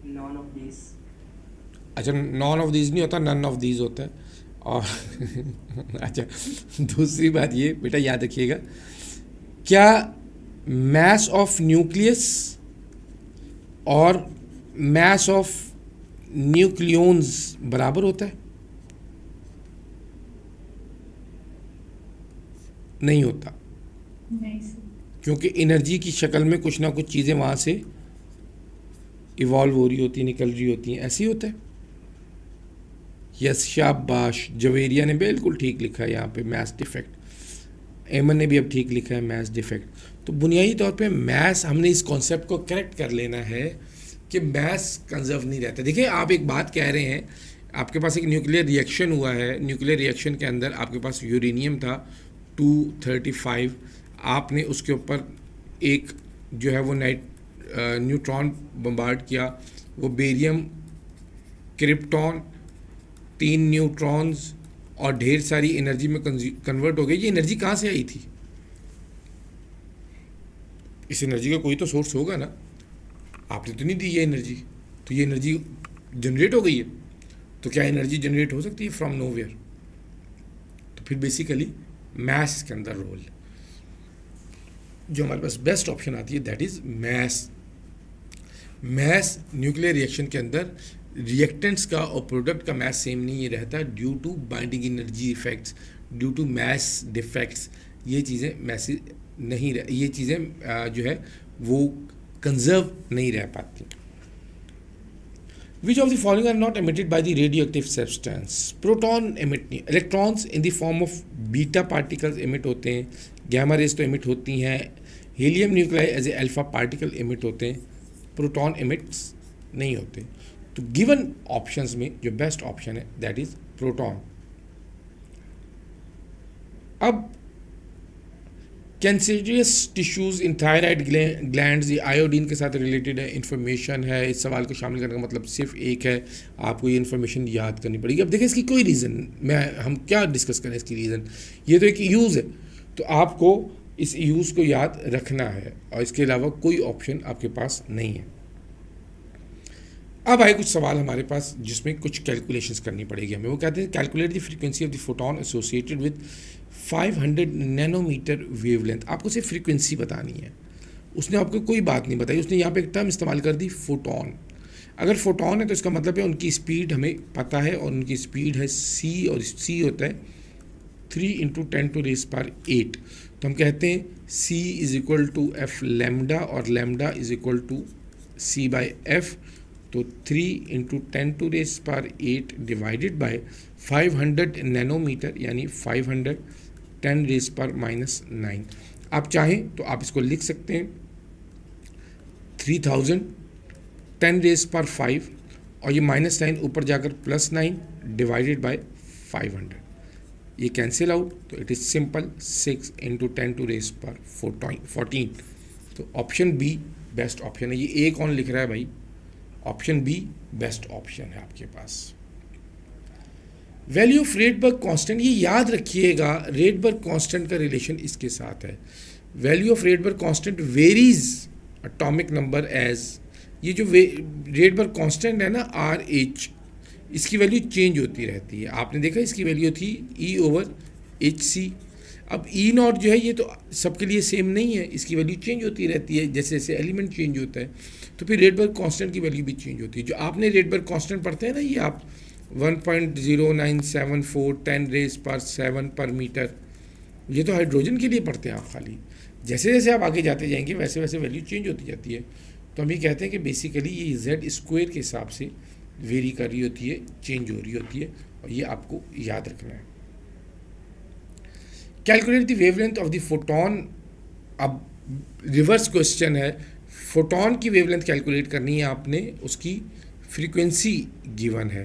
Speaker 1: None of this.
Speaker 2: अच्छा, नॉन ऑफ दीज नहीं होता, नन ऑफ दीज होता है। और अच्छा, दूसरी बात ये बेटा याद रखिएगा, क्या मास ऑफ न्यूक्लियस और मास ऑफ न्यूक्लियॉन्स बराबर होता है? नहीं होता,
Speaker 5: नहीं सर।
Speaker 2: क्योंकि एनर्जी की शक्ल में कुछ ना कुछ चीज़ें वहाँ से इवॉल्व हो रही होती हैं, निकल रही होती हैं। ऐसे ही होता है। यस, शाबाश, जवेरिया ने बिल्कुल ठीक लिखा है यहाँ पे मास डिफेक्ट। एमन ने भी अब ठीक लिखा है मास डिफेक्ट। तो बुनियादी तौर पे मास, हमने इस कॉन्सेप्ट को करेक्ट कर लेना है कि मास कंजर्व नहीं रहता। देखिए, आप एक बात कह रहे हैं, आपके पास एक न्यूक्लियर रिएक्शन हुआ है, न्यूक्लियर रिएक्शन के अंदर आपके पास यूरेनियम था 235, आपने उसके ऊपर एक जो है वो न्यूट्रॉन बम्बार्ड किया, वो बेरियम, क्रिप्टॉन, 3 न्यूट्रॉन्स और ढेर सारी एनर्जी में कन्वर्ट हो गई। ये एनर्जी कहाँ से आई थी? इस एनर्जी का कोई तो सोर्स होगा ना, आपने तो नहीं दी ये एनर्जी, तो ये एनर्जी जनरेट हो गई है। तो क्या एनर्जी जनरेट हो सकती है फ्रॉम नोवेयर? तो फिर बेसिकली मैस के अंदर रोल जो हमारे पास बेस्ट ऑप्शन आती है that is mass. Mass nuclear reaction के अंदर रिएक्टेंट्स का और प्रोडक्ट का मैस सेम नहीं रहता due to binding energy effects, due to mass defects. ये चीज़ें मैसेज नहीं रह, ये चीज़ें जो है वो कंजर्व नहीं रह पाती। Which of the following are not emitted by the radioactive substance? Proton emit नहीं, electrons in the form of beta particles emit होते हैं, गैमा रेज तो एमिट होती हैं, helium nuclei as a alpha particle emit होते हैं, proton emits नहीं होते। तो गिवन ऑप्शंस में जो बेस्ट ऑप्शन है दैट इज प्रोटॉन। अब कैंसरियस टिश्यूज़ इन थायराइड ग्लैंड्स, ये आयोडीन के साथ रिलेटेड है, इन्फॉर्मेशन है। इस सवाल को शामिल करने का मतलब सिर्फ एक है, आपको ये इन्फॉर्मेशन याद करनी पड़ेगी। अब देखिए इसकी कोई रीज़न, हम क्या डिस्कस करें इसकी रीज़न, ये तो एक यूज़ है, तो आपको इस यूज़ को याद रखना है और इसके अलावा कोई ऑप्शन आपके पास नहीं है। अब आए कुछ सवाल हमारे पास जिसमें कुछ कैलकुलेशंस करनी पड़ेगी हमें। वो कहते हैं calculate the frequency of the photon associated with 500 nanometre wavelength. आपको सिर्फ फ्रीक्वेंसी बतानी है, उसने आपको कोई बात नहीं बताई। उसने यहाँ पे एक टर्म इस्तेमाल कर दी फोटोन। अगर फोटोन है तो इसका मतलब है उनकी स्पीड हमें पता है और उनकी स्पीड है c, और c होता है 3 × 10⁸। तो हम कहते हैं c = f लैम्डा और लैम्डा = c/f। तो 3 इंटू 10⁸ डिवाइडेड बाय 500 नैनोमीटर यानी 500 10⁻⁻9। आप चाहें तो आप इसको लिख सकते हैं 3000 10⁵ और ये -9 ऊपर जाकर +9 डिवाइडेड बाय 500, ये कैंसिल आउट, तो इट इज़ सिंपल 6 इंटू 10⁻14। तो ऑप्शन बी बेस्ट ऑप्शन है। ये ए कौन लिख रहा है भाई? ऑप्शन बी बेस्ट ऑप्शन है आपके पास। वैल्यू ऑफ रेडबर्ग कांस्टेंट, ये याद रखिएगा, रेडबर्ग कांस्टेंट का रिलेशन इसके साथ है। Value of Rydberg constant varies atomic number as, ये जो रेडबर्ग कांस्टेंट है ना RH, इसकी वैल्यू चेंज होती रहती है। आपने देखा इसकी वैल्यू थी E/HC। अब E0 जो है ये तो सबके लिए सेम नहीं है, इसकी वैल्यू चेंज होती रहती है जैसे जैसे एलिमेंट चेंज होता है, तो फिर रेडबर्ग कांस्टेंट की वैल्यू भी चेंज होती है। जो आपने रेडबर्ग कांस्टेंट पढ़ते हैं ना, ये आप 1.0974 10⁻7 पर मीटर, ये तो हाइड्रोजन के लिए पढ़ते हैं आप खाली। जैसे जैसे आप आगे जाते जाएंगे वैसे वैसे वैल्यू चेंज होती जाती है। तो हम ये कहते हैं कि बेसिकली ये Z² के हिसाब से वेरी कर रही होती है, चेंज हो रही होती है, और ये आपको याद रखना है। Calculate the wavelength of the photon. अब रिवर्स क्वेश्चन है, फोटोन की वेवलेंथ कैलकुलेट करनी है आपने, उसकी फ्रीक्वेंसी गिवन है।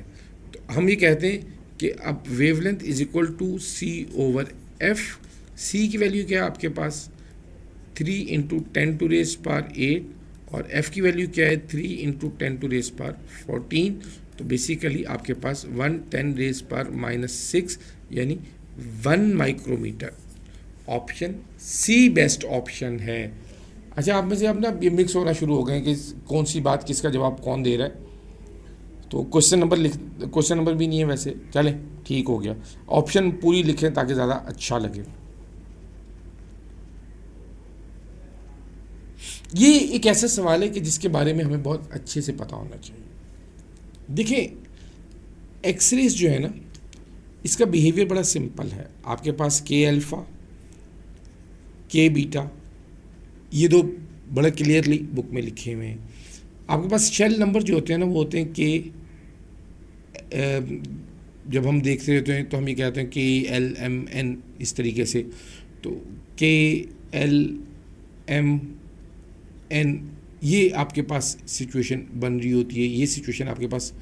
Speaker 2: तो हम ये कहते हैं कि अब wavelength is equal to C/F। C की वैल्यू क्या है आपके पास? 3 इंटू 10⁸ और F की वैल्यू क्या है? 3 इंटू 10⁻14। तो बेसिकली आपके पास 1 10⁻⁻6 यानी 1 micrometre. Option C best option है। अच्छा, आप में से अब ना ये मिक्स होना शुरू हो गए कि कौन सी बात किसका जवाब कौन दे रहा है। तो क्वेश्चन नंबर भी नहीं है वैसे, चलें ठीक हो गया। ऑप्शन पूरी लिखें ताकि ज़्यादा अच्छा लगे। ये एक ऐसा सवाल है कि जिसके बारे में हमें बहुत अच्छे से पता होना चाहिए। देखिए, एक्सरेज जो है ना, इसका बिहेवियर बड़ा सिंपल है। आपके पास K�alpha, K⁵, ये दो बड़ा क्लियरली बुक में लिखे हुए हैं। आपके पास शेल नंबर जो होते हैं ना, वो होते हैं K, जब हम देखते रहते हैं तो हम ये कहते हैं KLMN इस तरीके से। तो KLMN ये आपके पास सिचुएशन बन रही होती है, ये सिचुएशन आपके पास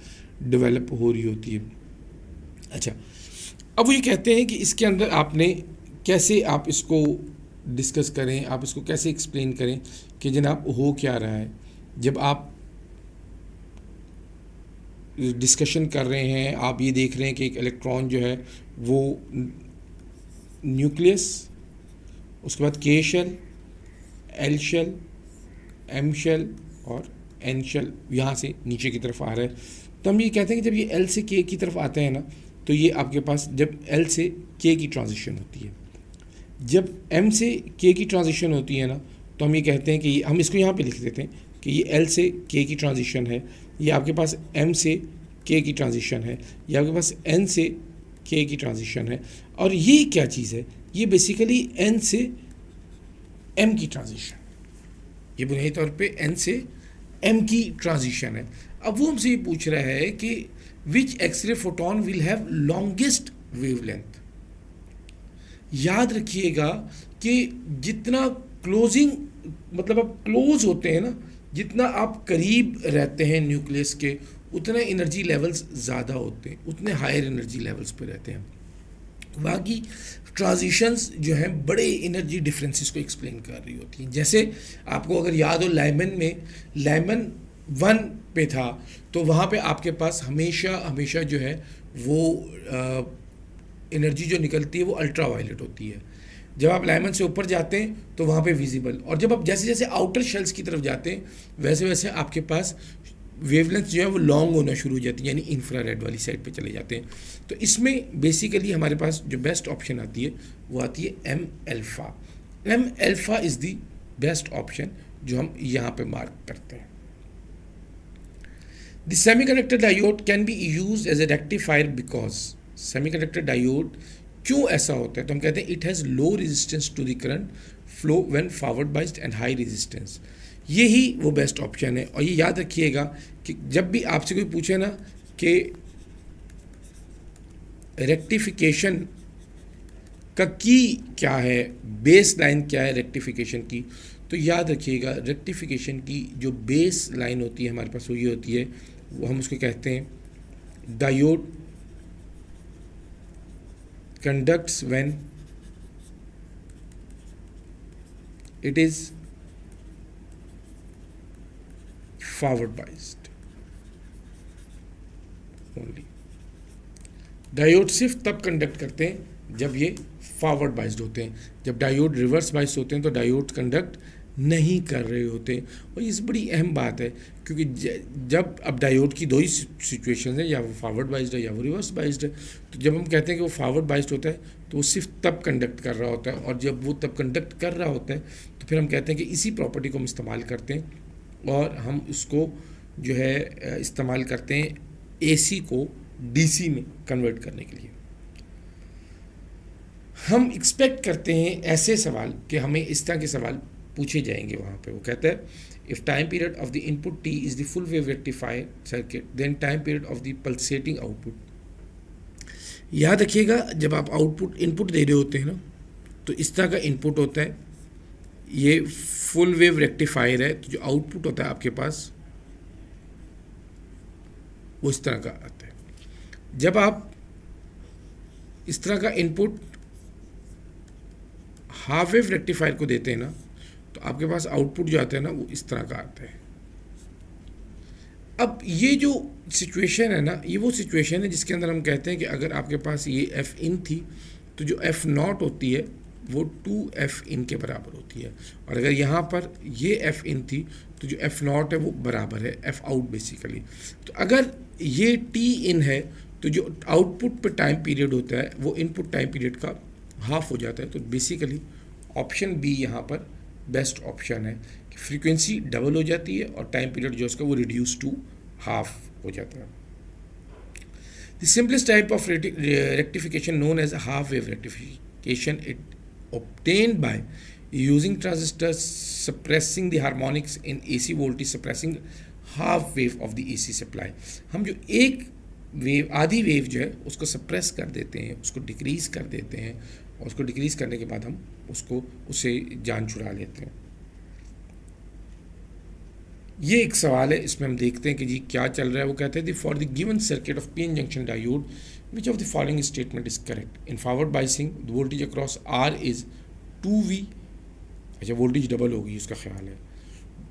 Speaker 2: डेवलप हो रही होती है। अच्छा, अब वो ये कहते हैं कि इसके अंदर आपने कैसे आप इसको डिस्कस करें, आप इसको कैसे एक्सप्लेन करें कि जनाब हो क्या रहा है। जब आप डिस्कशन कर रहे हैं, आप ये देख रहे हैं कि एक इलेक्ट्रॉन जो है वो न्यूक्लियस, उसके बाद K shell, L shell, M shell और N शेल यहाँ से नीचे की तरफ आ रहा है। तो हम ये कहते हैं कि जब ये L से K की तरफ आते हैं ना, तो ये आपके पास जब L से K की ट्रांजिशन होती है, जब M से K की ट्रांजिशन होती है ना, तो हम ये कहते हैं कि हम इसको यहाँ पे लिख देते हैं कि ये L से K की ट्रांजिशन है, ये आपके पास M से K की ट्रांजिशन है, ये आपके पास N से K की ट्रांजिशन है। और ये क्या चीज़ है? ये बेसिकली N से M की ट्रांजिशन, ये बुनियादी तौर पे N से M की ट्रांजिशन है। अब वो हमसे ये पूछ रहा है कि which X-ray photon will have longest wavelength. याद रखिएगा कि जितना क्लोजिंग, मतलब आप क्लोज होते हैं ना, जितना आप करीब रहते हैं न्यूक्लियस के, उतने एनर्जी लेवल्स ज़्यादा होते हैं, उतने हायर एनर्जी लेवल्स पे रहते हैं। बाकी ट्रांजिशंस जो हैं बड़े एनर्जी डिफरेंसेस को एक्सप्लेन कर रही होती हैं। जैसे आपको अगर याद हो, लाइमन में लाइमन 1 पे था, तो वहाँ पे आपके पास हमेशा जो है वो एनर्जी जो निकलती है वो अल्ट्रा वायलेट होती है। जब आप लाइमन से ऊपर जाते हैं तो वहाँ पे विजिबल, और जब आप जैसे जैसे आउटर शेल्स की तरफ जाते हैं वैसे वैसे आपके पास वेवलेंथ जो है वो लॉन्ग होना शुरू हो जाती है, यानी इंफ्रारेड वाली साइड पे चले जाते हैं। तो इसमें बेसिकली हमारे पास जो बेस्ट ऑप्शन आती है वो आती है M�alpha। M�alpha is the best option जो हम यहाँ पे मार्क करते हैं। The semiconductor diode can be use as a rectifier because, semiconductor diode क्यों ऐसा होता है? तो हम कहते हैं it has low resistance to the current flow when forward biased and high resistance. यही वो बेस्ट ऑप्शन है। और ये याद रखिएगा कि जब भी आपसे कोई पूछे ना कि रेक्टिफिकेशन का की क्या है, बेस लाइन क्या है रेक्टिफिकेशन की, तो याद रखिएगा रेक्टिफिकेशन की जो बेस लाइन होती है हमारे पास वो ये होती है, वो हम उसको कहते हैं diode conducts when it is forward biased only। Diode सिर्फ तब कंडक्ट करते हैं जब ये फॉरवर्ड बाइस्ड होते हैं। जब डायोड रिवर्स बाइस्ड होते हैं तो डायोड कंडक्ट नहीं कर रहे होते। और ये बड़ी अहम बात है, क्योंकि जब अब डायोड की दो ही सिचुएशन है, या वो फॉरवर्ड बाइस्ड है या वो रिवर्स बाइस्ड है। तो जब हम कहते हैं कि वो फॉरवर्ड बाइस्ड होता है तो वो सिर्फ तब कंडक्ट कर रहा होता है, और जब वो तब कंडक्ट कर रहा होता है तो फिर हम कहते हैं कि इसी प्रॉपर्टी को हम इस्तेमाल करते हैं और हम उसको जो है इस्तेमाल करते हैं AC को DC में कन्वर्ट करने के लिए। हम एक्सपेक्ट करते हैं ऐसे सवाल कि हमें इस तरह के सवाल पूछे जाएंगे वहाँ पे। वो कहता है if time period of the input T is the full wave rectifier circuit then time period of the pulsating output. याद रखिएगा जब आप आउटपुट इनपुट दे रहे होते हैं ना, तो इस तरह का इनपुट होता है, ये फुल वेव रेक्टिफायर है, तो जो आउटपुट होता है आपके पास वो इस तरह का आता है। जब आप इस तरह का इनपुट हाफ वेव रेक्टिफायर को देते हैं ना, तो आपके पास आउटपुट जो आता है ना वो इस तरह का आता है। अब ये जो सिचुएशन है ना, ये वो सिचुएशन है जिसके अंदर हम कहते हैं कि अगर आपके पास ये एफ इन थी तो जो एफ नॉट होती है वो 2f इन के बराबर होती है, और अगर यहाँ पर ये एफ इन थी तो जो एफ नॉट है वो बराबर है एफ आउट बेसिकली। तो अगर ये टी इन है तो जो आउटपुट पे टाइम पीरियड होता है वो इनपुट टाइम पीरियड का हाफ हो जाता है। तो बेसिकली ऑप्शन बी यहाँ पर बेस्ट ऑप्शन है कि फ्रीक्वेंसी डबल हो जाती है और टाइम पीरियड जो उसका वो रिड्यूस टू हाफ हो जाता है। The simplest type of rectification known as half wave rectification it obtained by using transistors suppressing the harmonics in AC voltage suppressing half wave of the AC supply। हम जो एक wave आधी wave जो है उसको सप्रेस कर देते हैं, उसको डिक्रीज कर देते हैं, और उसको डिक्रीज करने के बाद हम उससे जान छुड़ा लेते हैं। ये एक सवाल है, इसमें हम देखते हैं कि जी क्या चल रहा है। वो कहते हैं for the given circuit of PN junction diode which of the following statement is correct? In forward biasing the voltage across R is 2V। अच्छा वोल्टेज डबल होगी उसका ख्याल है।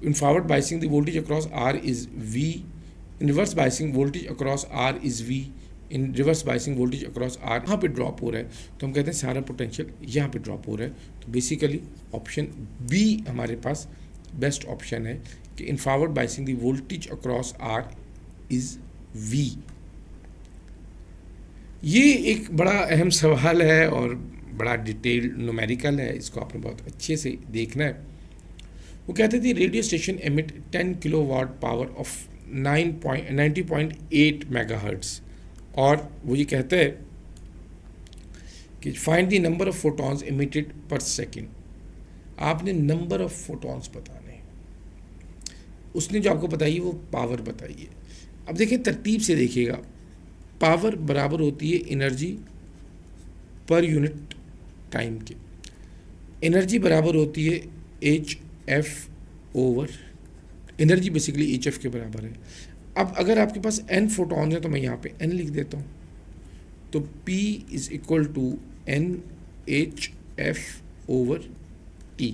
Speaker 2: In forward biasing the voltage across R is V। In reverse biasing voltage across R is V। In reverse biasing voltage across R यहाँ पे drop हो रहा है, तो हम कहते हैं सारा पोटेंशियल यहाँ पे ड्रॉप हो रहा है। तो बेसिकली ऑप्शन बी हमारे पास बेस्ट ऑप्शन है कि in forward biasing the voltage across R is V। ये एक बड़ा अहम सवाल है और बड़ा डिटेल्ड न्यूमेरिकल है, इसको आपने बहुत अच्छे से देखना है। वो कहते थे radio station emit 10 kilowatt power of 90.8 megahertz, और वो ये कहता है कि find the number of photons emitted पर सेकेंड। आपने नंबर ऑफ फोटॉन्स बताने हैं, उसने जो आपको बताई वो पावर बताई है। अब देखिए तरतीब से देखिएगा, पावर बराबर होती है एनर्जी पर यूनिट टाइम के। एनर्जी बराबर होती है HF over, energy basically HF के बराबर है। अब अगर आपके पास n फोटॉन्स हैं तो मैं यहाँ पे n लिख देता हूँ, तो P is equal to NHF over T।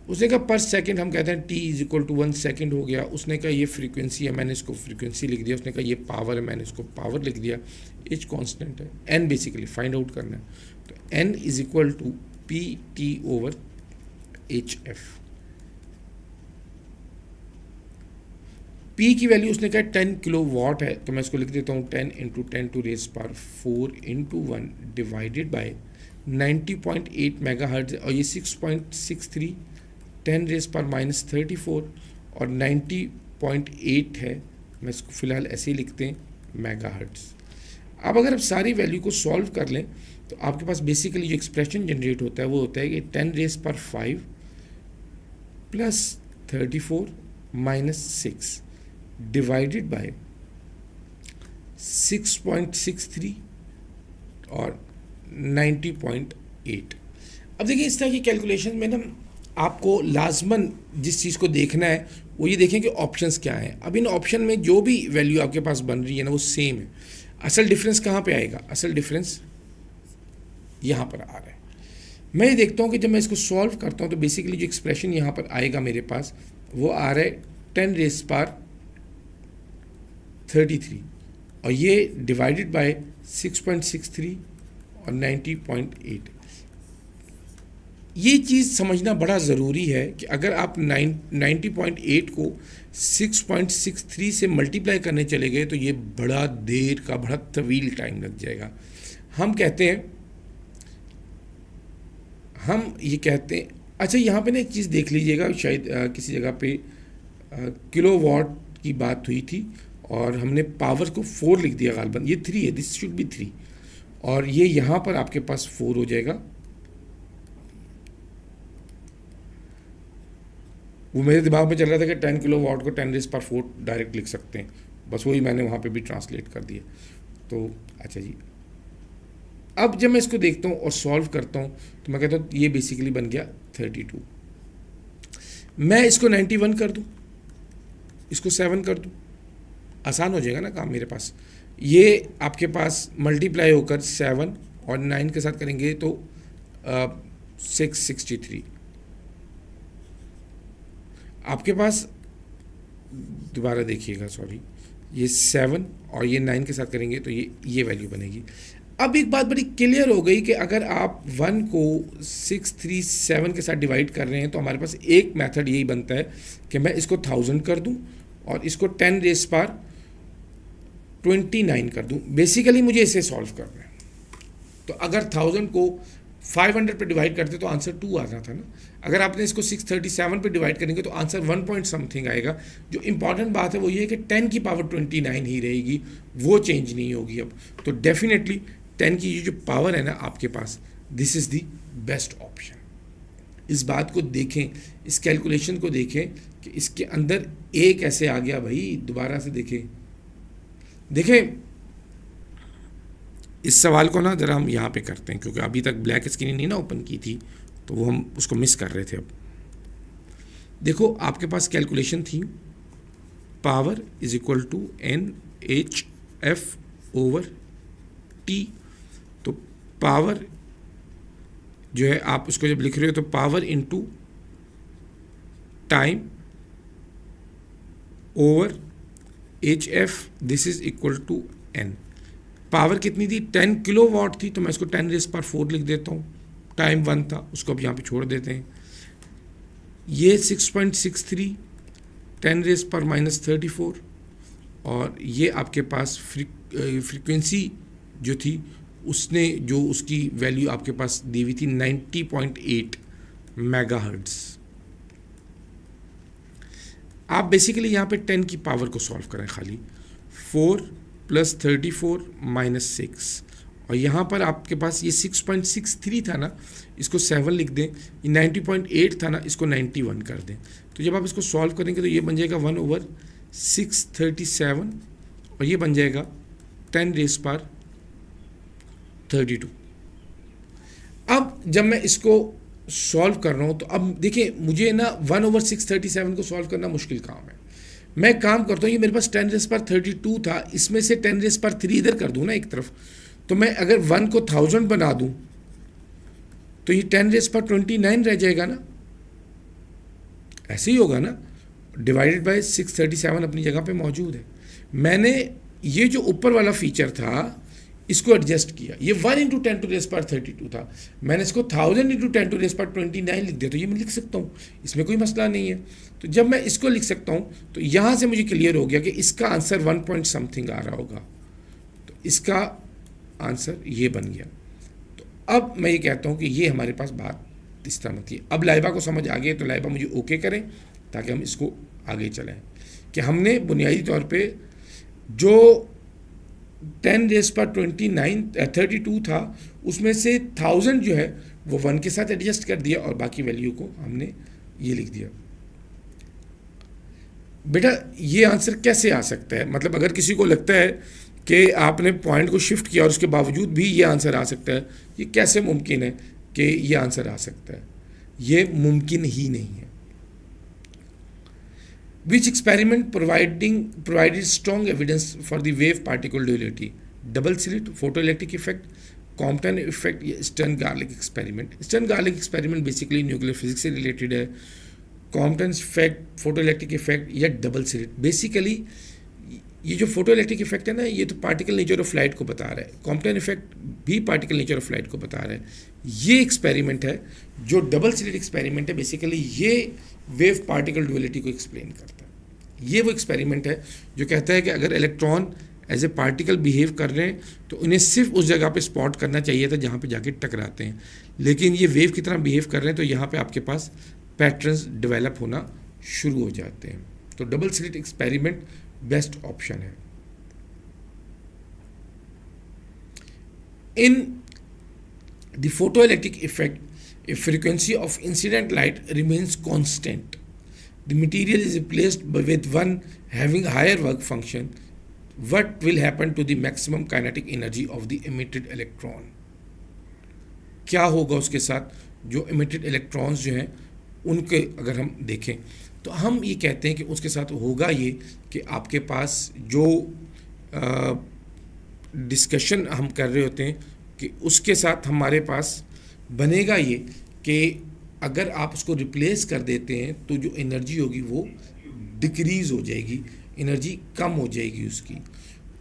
Speaker 2: उसने कहा पर सेकंड, हम कहते हैं T is equal to 1 second हो गया। उसने कहा ये फ्रीक्वेंसी है, मैंने इसको फ्रीक्वेंसी लिख दिया। उसने कहा ये पावर है, मैंने इसको पावर लिख दिया। H कांस्टेंट है, N बेसिकली फाइंड आउट करना है, तो N is equal to PT over HF। P की वैल्यू उसने कहा 10 किलो वाट है, तो मैं इसको लिख देता हूँ 10 into 10 to raise power 4 into 1 divided by 90.8 megahertz, और ये 6.63 10 रेज पर माइनस 34 और 90.8 है। मैं इसको फ़िलहाल ऐसे ही लिखते हैं मेगाहर्ट्ज़। अब अगर आप सारी वैल्यू को सॉल्व कर लें तो आपके पास बेसिकली जो एक्सप्रेशन जनरेट होता है वो होता है कि 10 रेज पर 5 प्लस 34 -6 डिवाइडेड बाय 6.63 और 90.8। अब देखिए इस तरह की कैलकुलेशन में ना आपको लाजमन जिस चीज़ को देखना है वो ये देखें कि ऑप्शंस क्या हैं। अब इन ऑप्शन में जो भी वैल्यू आपके पास बन रही है ना वो सेम है। असल डिफरेंस कहाँ पे आएगा? असल डिफरेंस यहाँ पर आ रहा है। मैं ये देखता हूँ कि जब मैं इसको सॉल्व करता हूँ तो बेसिकली जो एक्सप्रेशन यहाँ पर आएगा मेरे पास वो आ रहा है 10⁻33 और ये डिवाइडेड बाय 6.63 और 90.8। ये चीज़ समझना बड़ा ज़रूरी है कि अगर आप 90.8 को 6.63 से मल्टीप्लाई करने चले गए तो ये बड़ा देर का बड़ा तवील टाइम लग जाएगा। हम ये कहते हैं अच्छा यहाँ पे ना एक चीज़ देख लीजिएगा, शायद किसी जगह पे किलोवाट की बात हुई थी और हमने पावर को 4 लिख दिया गालबन। ये 3 है, दिस शुड बी 3 और ये यहाँ पर आपके पास 4 हो जाएगा। वो मेरे दिमाग में चल रहा था कि 10 किलोवाट को 10⁻4 डायरेक्ट लिख सकते हैं, बस वही मैंने वहाँ पे भी ट्रांसलेट कर दिया। तो अच्छा जी, अब जब मैं इसको देखता हूँ और सॉल्व करता हूँ तो मैं कहता हूँ ये बेसिकली बन गया 32। मैं इसको 91 कर दूँ, इसको 7 कर दूँ, आसान हो जाएगा ना काम मेरे पास। ये आपके पास मल्टीप्लाई होकर 7 और 9 के साथ करेंगे तो 663। आपके पास दोबारा देखिएगा, सॉरी, ये 7 और ये 9 के साथ करेंगे तो ये वैल्यू बनेगी। अब एक बात बड़ी क्लियर हो गई कि अगर आप 1 को 637 के साथ डिवाइड कर रहे हैं तो हमारे पास एक मेथड यही बनता है कि मैं इसको 1000 कर दूं और इसको 10⁻29 कर दूं। बेसिकली मुझे इसे सॉल्व करना है। तो अगर 1000 को 500 पे डिवाइड करते तो आंसर 2 आ रहा था ना। अगर आपने इसको 637 पे डिवाइड करेंगे तो आंसर 1 पॉइंट समथिंग आएगा। जो इंपॉर्टेंट बात है वो ये है कि 10 की पावर 29 ही रहेगी, वो चेंज नहीं होगी अब। तो डेफिनेटली 10 की ये जो पावर है ना आपके पास, this is the best option. इस बात को देखें, इस कैलकुलेशन को देखें कि इसके अंदर ए कैसे आ गया भाई। दोबारा से देखें इस सवाल को ना ज़रा हम यहाँ पे करते हैं, क्योंकि अभी तक ब्लैक स्क्रीन नहीं ना ओपन की थी तो वो हम उसको मिस कर रहे थे। अब देखो आपके पास कैलकुलेशन थी power is equal to NHF/T। तो पावर जो है आप उसको जब लिख रहे हो तो power into time over HF, this is equal to N। Power कितनी थी? 10 किलोवाट थी, तो मैं इसको 10⁻4 लिख देता हूँ। टाइम 1 था, उसको अब यहाँ पे छोड़ देते हैं। ये 6.63 10⁻34 और ये आपके पास फ्रीक्वेंसी जो थी उसने जो उसकी वैल्यू आपके पास दी हुई थी 90.8 मेगाहर्ट्ज़। आप बेसिकली यहाँ पे 10 की पावर को सॉल्व करें खाली। 4 + 34 - 6 और यहाँ पर आपके पास ये 6.63 था ना, इसको 7 लिख दें। ये 90.8 था ना, इसको 91 कर दें। तो जब आप इसको सॉल्व करेंगे तो ये बन जाएगा 1/637 और ये बन जाएगा 10⁻32। अब जब मैं इसको सॉल्व कर रहा हूँ तो अब देखिए मुझे ना 1/637 को सॉल्व करना मुश्किल काम है। मैं काम करता हूँ, ये मेरे पास 10⁻32 था, इसमें से 10⁻3 इधर कर दूँ ना एक तरफ। तो मैं अगर 1 को 1000 बना दूँ तो ये 10⁻29 रह जाएगा ना, ऐसे ही होगा ना। डिवाइडेड बाय 637 अपनी जगह पे मौजूद है। मैंने ये जो ऊपर वाला फीचर था इसको एडजस्ट किया। ये 1 × 10⁻32 था, मैंने इसको 1000 × 10⁻29 लिख दिया। तो ये मैं लिख सकता हूँ, इसमें कोई मसला नहीं है। तो जब मैं इसको लिख सकता हूँ तो यहाँ से मुझे क्लियर हो गया कि इसका आंसर 1 पॉइंट समथिंग आ रहा होगा। तो इसका आंसर ये बन गया। तो अब मैं ये कहता हूँ कि ये हमारे पास बात इस तरह थी। अब लाइबा को समझ आ गई तो लाइबा मुझे ओके करें ताकि हम इसको आगे चलें कि हमने बुनियादी तौर पे जो 10⁻32 था उसमें से 1000 जो है वो 1 के साथ एडजस्ट कर दिया और बाकी वैल्यू को हमने ये लिख दिया। बेटा ये आंसर कैसे आ सकता है, मतलब अगर किसी को लगता है कि आपने पॉइंट को शिफ्ट किया और उसके बावजूद भी ये आंसर आ सकता है, ये कैसे मुमकिन है कि ये आंसर आ सकता है? ये मुमकिन ही नहीं है। Which experiment provided strong evidence for the wave particle duality? Double slit, photoelectric effect, Compton effect या Stern-Garlick experiment? Stern-Garlick experiment basically nuclear physics से related है। Compton effect, photoelectric effect या double slit, basically ये जो photo electric effect है ना, ये तो पार्टिकल नेचर ऑफ लाइट को बता रहा है। कॉम्पटन इफेक्ट भी पार्टिकल नेचर ऑफ लाइट को बता रहा है। ये एक्सपेरिमेंट है जो डबल स्लिट एक्सपेरिमेंट है, बेसिकली ये वेव पार्टिकल डुअलिटी को एक्सप्लेन करता है। ये वो एक्सपेरिमेंट है जो कहता है कि अगर electron as a particle behave कर रहे हैं तो उन्हें सिर्फ उस जगह पे स्पॉट करना चाहिए था जहाँ पे जाके टकराते हैं, लेकिन ये वेव की तरह बिहेव कर रहे हैं तो यहाँ पे आपके पास पैटर्न्स डेवलप होना शुरू हो जाते हैं। तो double slit experiment best option है। In the photoelectric effect, a frequency of incident light remains constant. The material is replaced with one having higher work function. What will happen to the maximum kinetic energy of the emitted electron? क्या होगा उसके साथ जो emitted electrons जो हैं उनके अगर हम देखें तो हम ये कहते हैं कि उसके साथ होगा ये कि आपके पास जो डिस्कशन हम कर रहे होते हैं कि उसके साथ हमारे पास बनेगा ये कि अगर आप उसको रिप्लेस कर देते हैं तो जो एनर्जी होगी वो डिक्रीज़ हो जाएगी, एनर्जी कम हो जाएगी उसकी।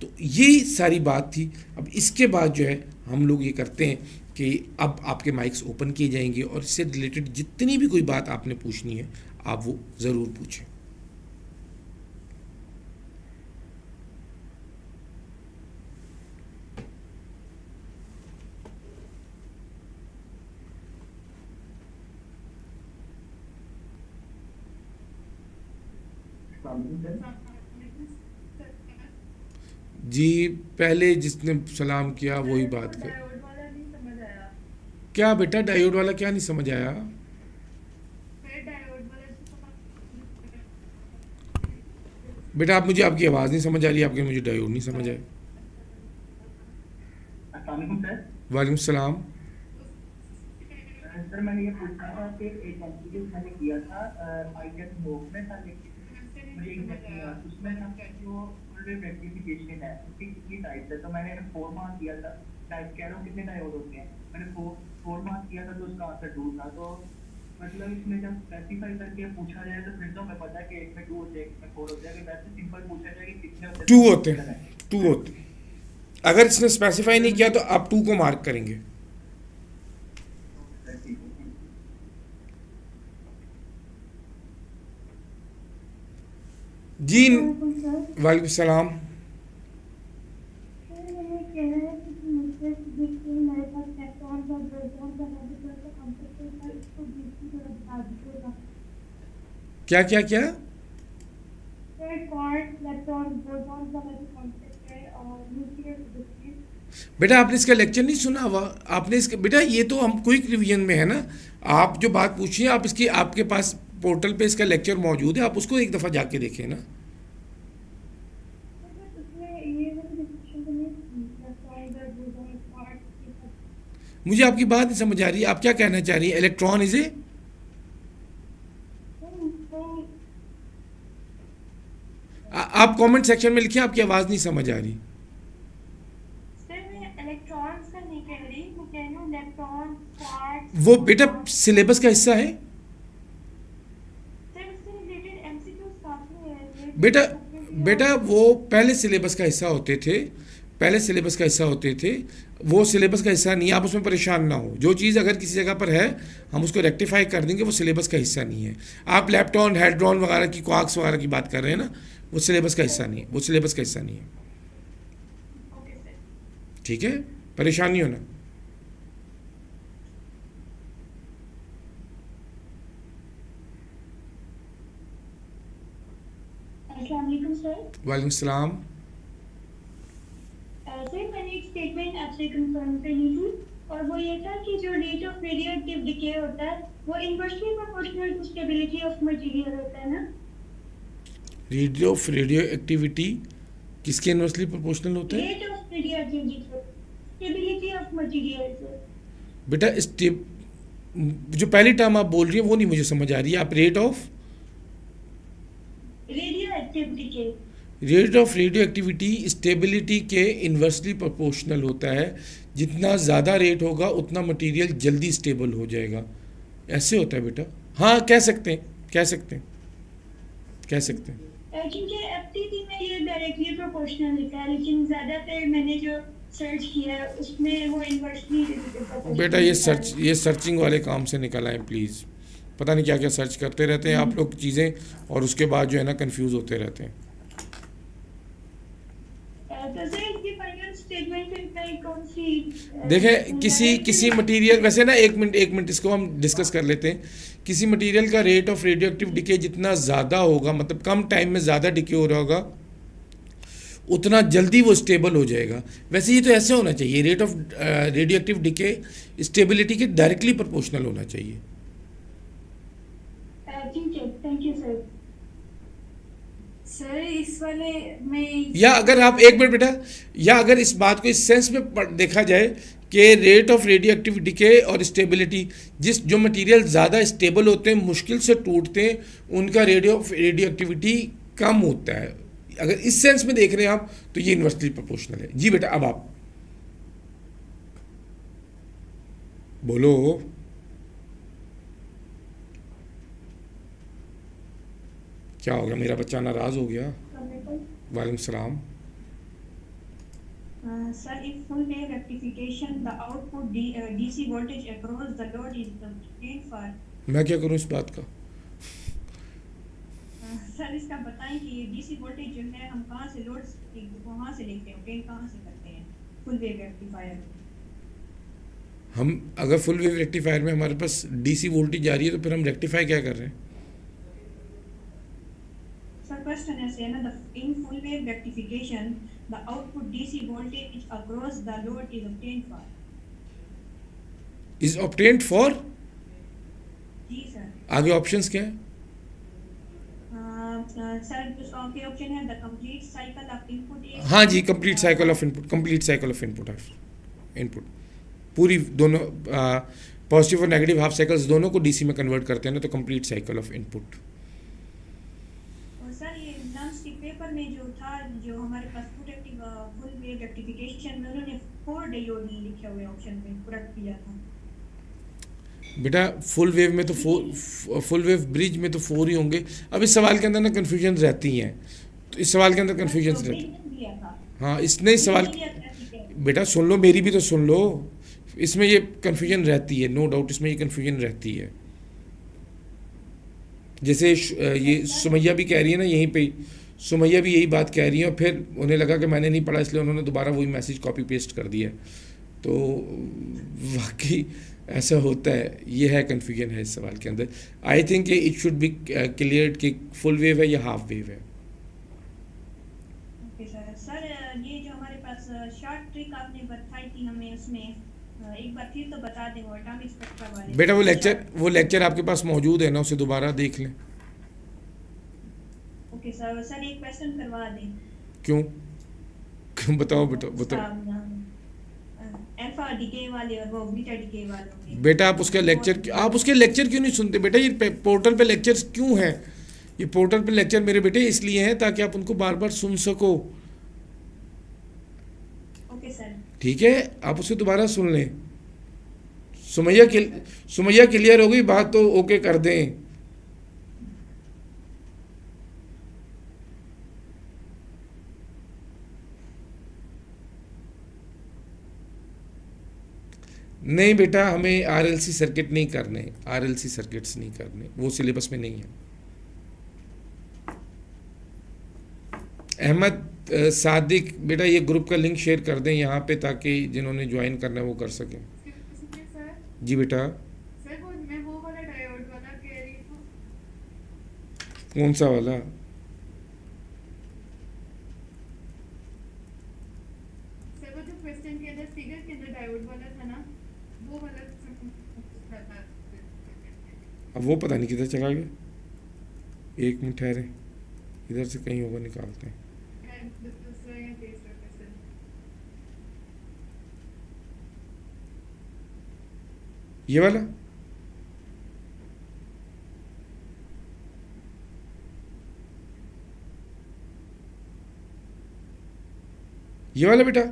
Speaker 2: तो ये सारी बात थी। अब इसके बाद जो है हम लोग ये करते हैं कि अब आपके माइक्स ओपन किए जाएंगे और इससे रिलेटेड जितनी भी कोई बात आपने पूछनी है आप वो ज़रूर पूछें। जी पहले जिसने सलाम किया वही बात कर।
Speaker 3: डायोड वाला नहीं समझ आया।
Speaker 2: क्या बेटा डायोड वाला क्या नहीं समझ आया?
Speaker 3: मैं डायोड वाला
Speaker 2: बेटा आप मुझे आपकी आवाज़ नहीं समझ आ रही, आपके मुझे डायोड नहीं समझ आया। वालेकुम सलाम।
Speaker 6: सर मैंने ये पूछा था कि एक एमसीक्यू मैंने किया था आई गेट मोक में था, लेकिन मुझे उसमें ना जो फुल रेक्टिफिकेशन है उसकी कितनी टाइप्स है, तो मैंने 4 मार्क किया था। टाइप कह रहा हूँ कितने डायोड होते हैं, मैंने 4 मार्क किया था तो उसका आंसर 2 था। तो मतलब इसमें जब स्पेसिफाई करके पूछा जाए तो फिर तो हमें पता है कि एक में 2 होते हैं, एक में 4 होते हैं। अगर वैसे सिंपल पूछा जाए कि कितने होते हैं,
Speaker 2: 2 होते हैं, 2 होते हैं। अगर इसने स्पेसिफाई नहीं किया तो आप 2 को मार्क करेंगे। जी वालेकुम सलाम। क्या क्या क्या? बेटा आपने इसका लेक्चर नहीं सुना हुआ, आपने इसका बेटा ये तो हम क्विक रिवीजन में है ना, आप जो बात पूछिए आप इसकी आपके पास पोर्टल पे इसका लेक्चर मौजूद है, आप उसको एक दफ़ा जाके देखें ना। मुझे आपकी बात नहीं समझ आ रही, आप क्या कहना चाह रही हैं? इलेक्ट्रॉन इज ए आप कमेंट सेक्शन में लिखिए, आपकी आवाज़ नहीं समझ आ रही। वो बेटा सिलेबस का हिस्सा है बेटा। बेटा वो पहले सिलेबस का हिस्सा होते थे, पहले सिलेबस का हिस्सा होते थे, वो सिलेबस का हिस्सा नहीं है। आप उसमें परेशान ना हो, जो चीज़ अगर किसी जगह पर है हम उसको रेक्टिफाई कर देंगे, वो सिलेबस का हिस्सा नहीं है। आप लैपटॉन हेड्रॉन वगैरह की क्वार्क्स वगैरह की बात कर रहे हैं ना, वो सिलेबस का हिस्सा नहीं है, वो सिलेबस का हिस्सा नहीं है। ठीक है, परेशान नहीं होना। वालेकुम सलाम।
Speaker 7: सर मैंने एक स्टेटमेंट आपसे कंफर्म करनी थी और वो ये था कि जो रेट ऑफ रेडियोएक्टिव डिके होता है वो inversely proportional to stability of material होता है ना?
Speaker 2: रेट ऑफ रेडियो एक्टिविटी किसके इन्वर्सली प्रोपोर्शनल होता है?
Speaker 7: Rate of radioactivity sir, stability of material sir.
Speaker 2: बेटा स्टेप जो पहली टर्म आप बोल रही हैं वो नहीं मुझे समझ आ रही है। आप rate of radio activity stability के इन्वर्सली प्रोपोर्शनल होता है। जितना ज़्यादा रेट होगा उतना मटेरियल जल्दी स्टेबल हो जाएगा। ऐसे होता है बेटा। हाँ कह सकते हैं, कह सकते हैं, कह सकते हैं।
Speaker 7: क्योंकि एफटीटी में ये डायरेक्टली प्रोपोर्शनल लिखा है, लेकिन ज़्यादातर मैंने जो सर्च किया है उसमें वो इन्वर्सली
Speaker 2: बेटा ये सर्चिंग वाले काम से निकल आए प्लीज़। पता नहीं क्या क्या सर्च करते रहते हैं आप लोग चीज़ें, और उसके बाद जो है ना कंफ्यूज होते रहते हैं।
Speaker 7: तो सर इसकी फाइनल स्टेटमेंट में कौन सी
Speaker 2: देखें किसी मटेरियल, वैसे ना एक मिनट इसको हम डिस्कस कर लेते हैं। किसी मटेरियल का rate of radioactive decay जितना ज़्यादा होगा, मतलब कम टाइम में ज़्यादा डिके हो रहा होगा, उतना जल्दी वो स्टेबल हो जाएगा। वैसे ये तो ऐसे होना चाहिए, rate of radioactive decay stability के डायरेक्टली प्रोपोर्शनल होना चाहिए।
Speaker 7: ठीक है, थैंक यू सर।
Speaker 3: सर इस वाले में
Speaker 2: या अगर आप एक मिनट बेटा, या अगर इस बात को इस सेंस में देखा जाए कि rate of radioactive decay और स्टेबिलिटी, जो मटेरियल ज़्यादा स्टेबल होते हैं, मुश्किल से टूटते हैं, उनका रेडियो एक्टिविटी कम होता है। अगर इस सेंस में देख रहे हैं आप तो ये इन्वर्सली प्रोपोर्शनल है। जी बेटा अब आप बोलो। क्या हो गया, मेरा बच्चा नाराज हो गया? वालेकुम सलाम।
Speaker 8: Sir, if full wave rectification, the output DC voltage across the load is obtained for.
Speaker 2: मैं क्या करूं इस बात का?
Speaker 8: सर इसका बताएं कि ये DC वोल्टेज जो है हम कहाँ से लोड वहाँ से लेते हैं, obtain कहाँ से करते हैं फुल वेव रेक्टिफायर?
Speaker 2: हम अगर फुल वेव रेक्टिफायर में हमारे पास DC वोल्टेज जा रही है तो फिर हम रेक्टिफाई क्या कर रहे हैं?
Speaker 8: सर क्वेश्चन ऐसे है ना, in full wave rectification, the output DC voltage across the load is obtained for.
Speaker 2: Is obtained for?
Speaker 8: जी सर।
Speaker 2: आगे ऑप्शंस क्या है?
Speaker 8: सर आपके ऑप्शन है the complete cycle of input.
Speaker 2: हाँ जी, complete cycle of input, complete cycle of input पूरी दोनों पॉजिटिव और नेगेटिव हाफ साइकिल्स दोनों को डीसी में कन्वर्ट करते हैं ना, तो कंप्लीट साइकिल ऑफ इनपुट।
Speaker 8: और सर ये नॉन-स्टिक पेपर में जो था, जो हमारे पास फुल वेव रेक्टिफिकेशन में उन्होंने 4 डायोड लिखे हुए ऑप्शन में करेक्ट किया था।
Speaker 2: बेटा फुल वेव में तो फुल वेव ब्रिज में तो 4 ही होंगे। अब इस सवाल के अंदर ना कन्फ्यूजन रहती हैं, तो इस सवाल के अंदर कन्फ्यूजन रहती है। हाँ इसने इस सवाल, बेटा सुन लो, मेरी भी तो सुन लो, इसमें ये कन्फ्यूजन रहती है, नो डाउट इसमें ये कन्फ्यूजन रहती है। जैसे ये सुमैया भी कह रही है ना, यहीं पे सुमैया भी यही बात कह रही है, और फिर उन्हें लगा कि मैंने नहीं पढ़ा इसलिए उन्होंने दोबारा वही मैसेज कॉपी पेस्ट कर दिया। तो वाकई ऐसा होता है, ये है कन्फ्यूजन है इस सवाल के अंदर। I think it should be clear कि फुल वेव है या हाफ वेव है।
Speaker 8: Okay sir. सर ये जो हमारे पास शॉर्ट ट्रिक आपने बताई थी हमें, उसमें एक बार फिर तो बता दें वो एटॉमिक स्पेक्ट्रा वाले।
Speaker 2: बेटा वो लेक्चर आपके पास मौजूद है ना, उसे दोबारा देख लें।
Speaker 8: Okay sir. सर एक क्वेश्चन करवा दें।
Speaker 2: क्यों बताओ बेटा बताओ।
Speaker 8: अल्फा डीके वाले और वो बीटा डीके वाले।
Speaker 2: बेटा आप उसके लेक्चर क्यों नहीं सुनते? बेटा ये पोर्टल पे लेक्चर्स क्यों हैं? ये पोर्टल पे लेक्चर मेरे बेटे इसलिए हैं ताकि आप उनको बार बार सुन सको।
Speaker 8: Okay sir.
Speaker 2: ठीक है, आप उसे दोबारा सुन लें। सुमैया क्लियर हो गई बात तो ओके कर दें। नहीं बेटा, हमें आरएलसी सर्किट नहीं करने, आरएलसी सर्किट्स नहीं करने, वो सिलेबस में नहीं है। अहमद सादिक बेटा ये ग्रुप का लिंक शेयर कर दें यहाँ पे, ताकि जिन्होंने ज्वाइन करना है वो कर सकें।
Speaker 3: सर
Speaker 2: जी बेटा।
Speaker 3: सर मैं वो वाला डायोड वाला कह रही हूँ।
Speaker 2: कौन सा वाला?
Speaker 3: सर वो जो क्वेश्चन के अंदर फिगर के अंदर डायोड वाला था ना, वो वाला।
Speaker 2: अब वो पता नहीं किधर चला गया, एक मिनट ठहरे, इधर से कहीं होगा, निकालते हैं।
Speaker 3: दूसरा यहाँ पेस्ट रखते हैं सर।
Speaker 2: ये वाला बेटा,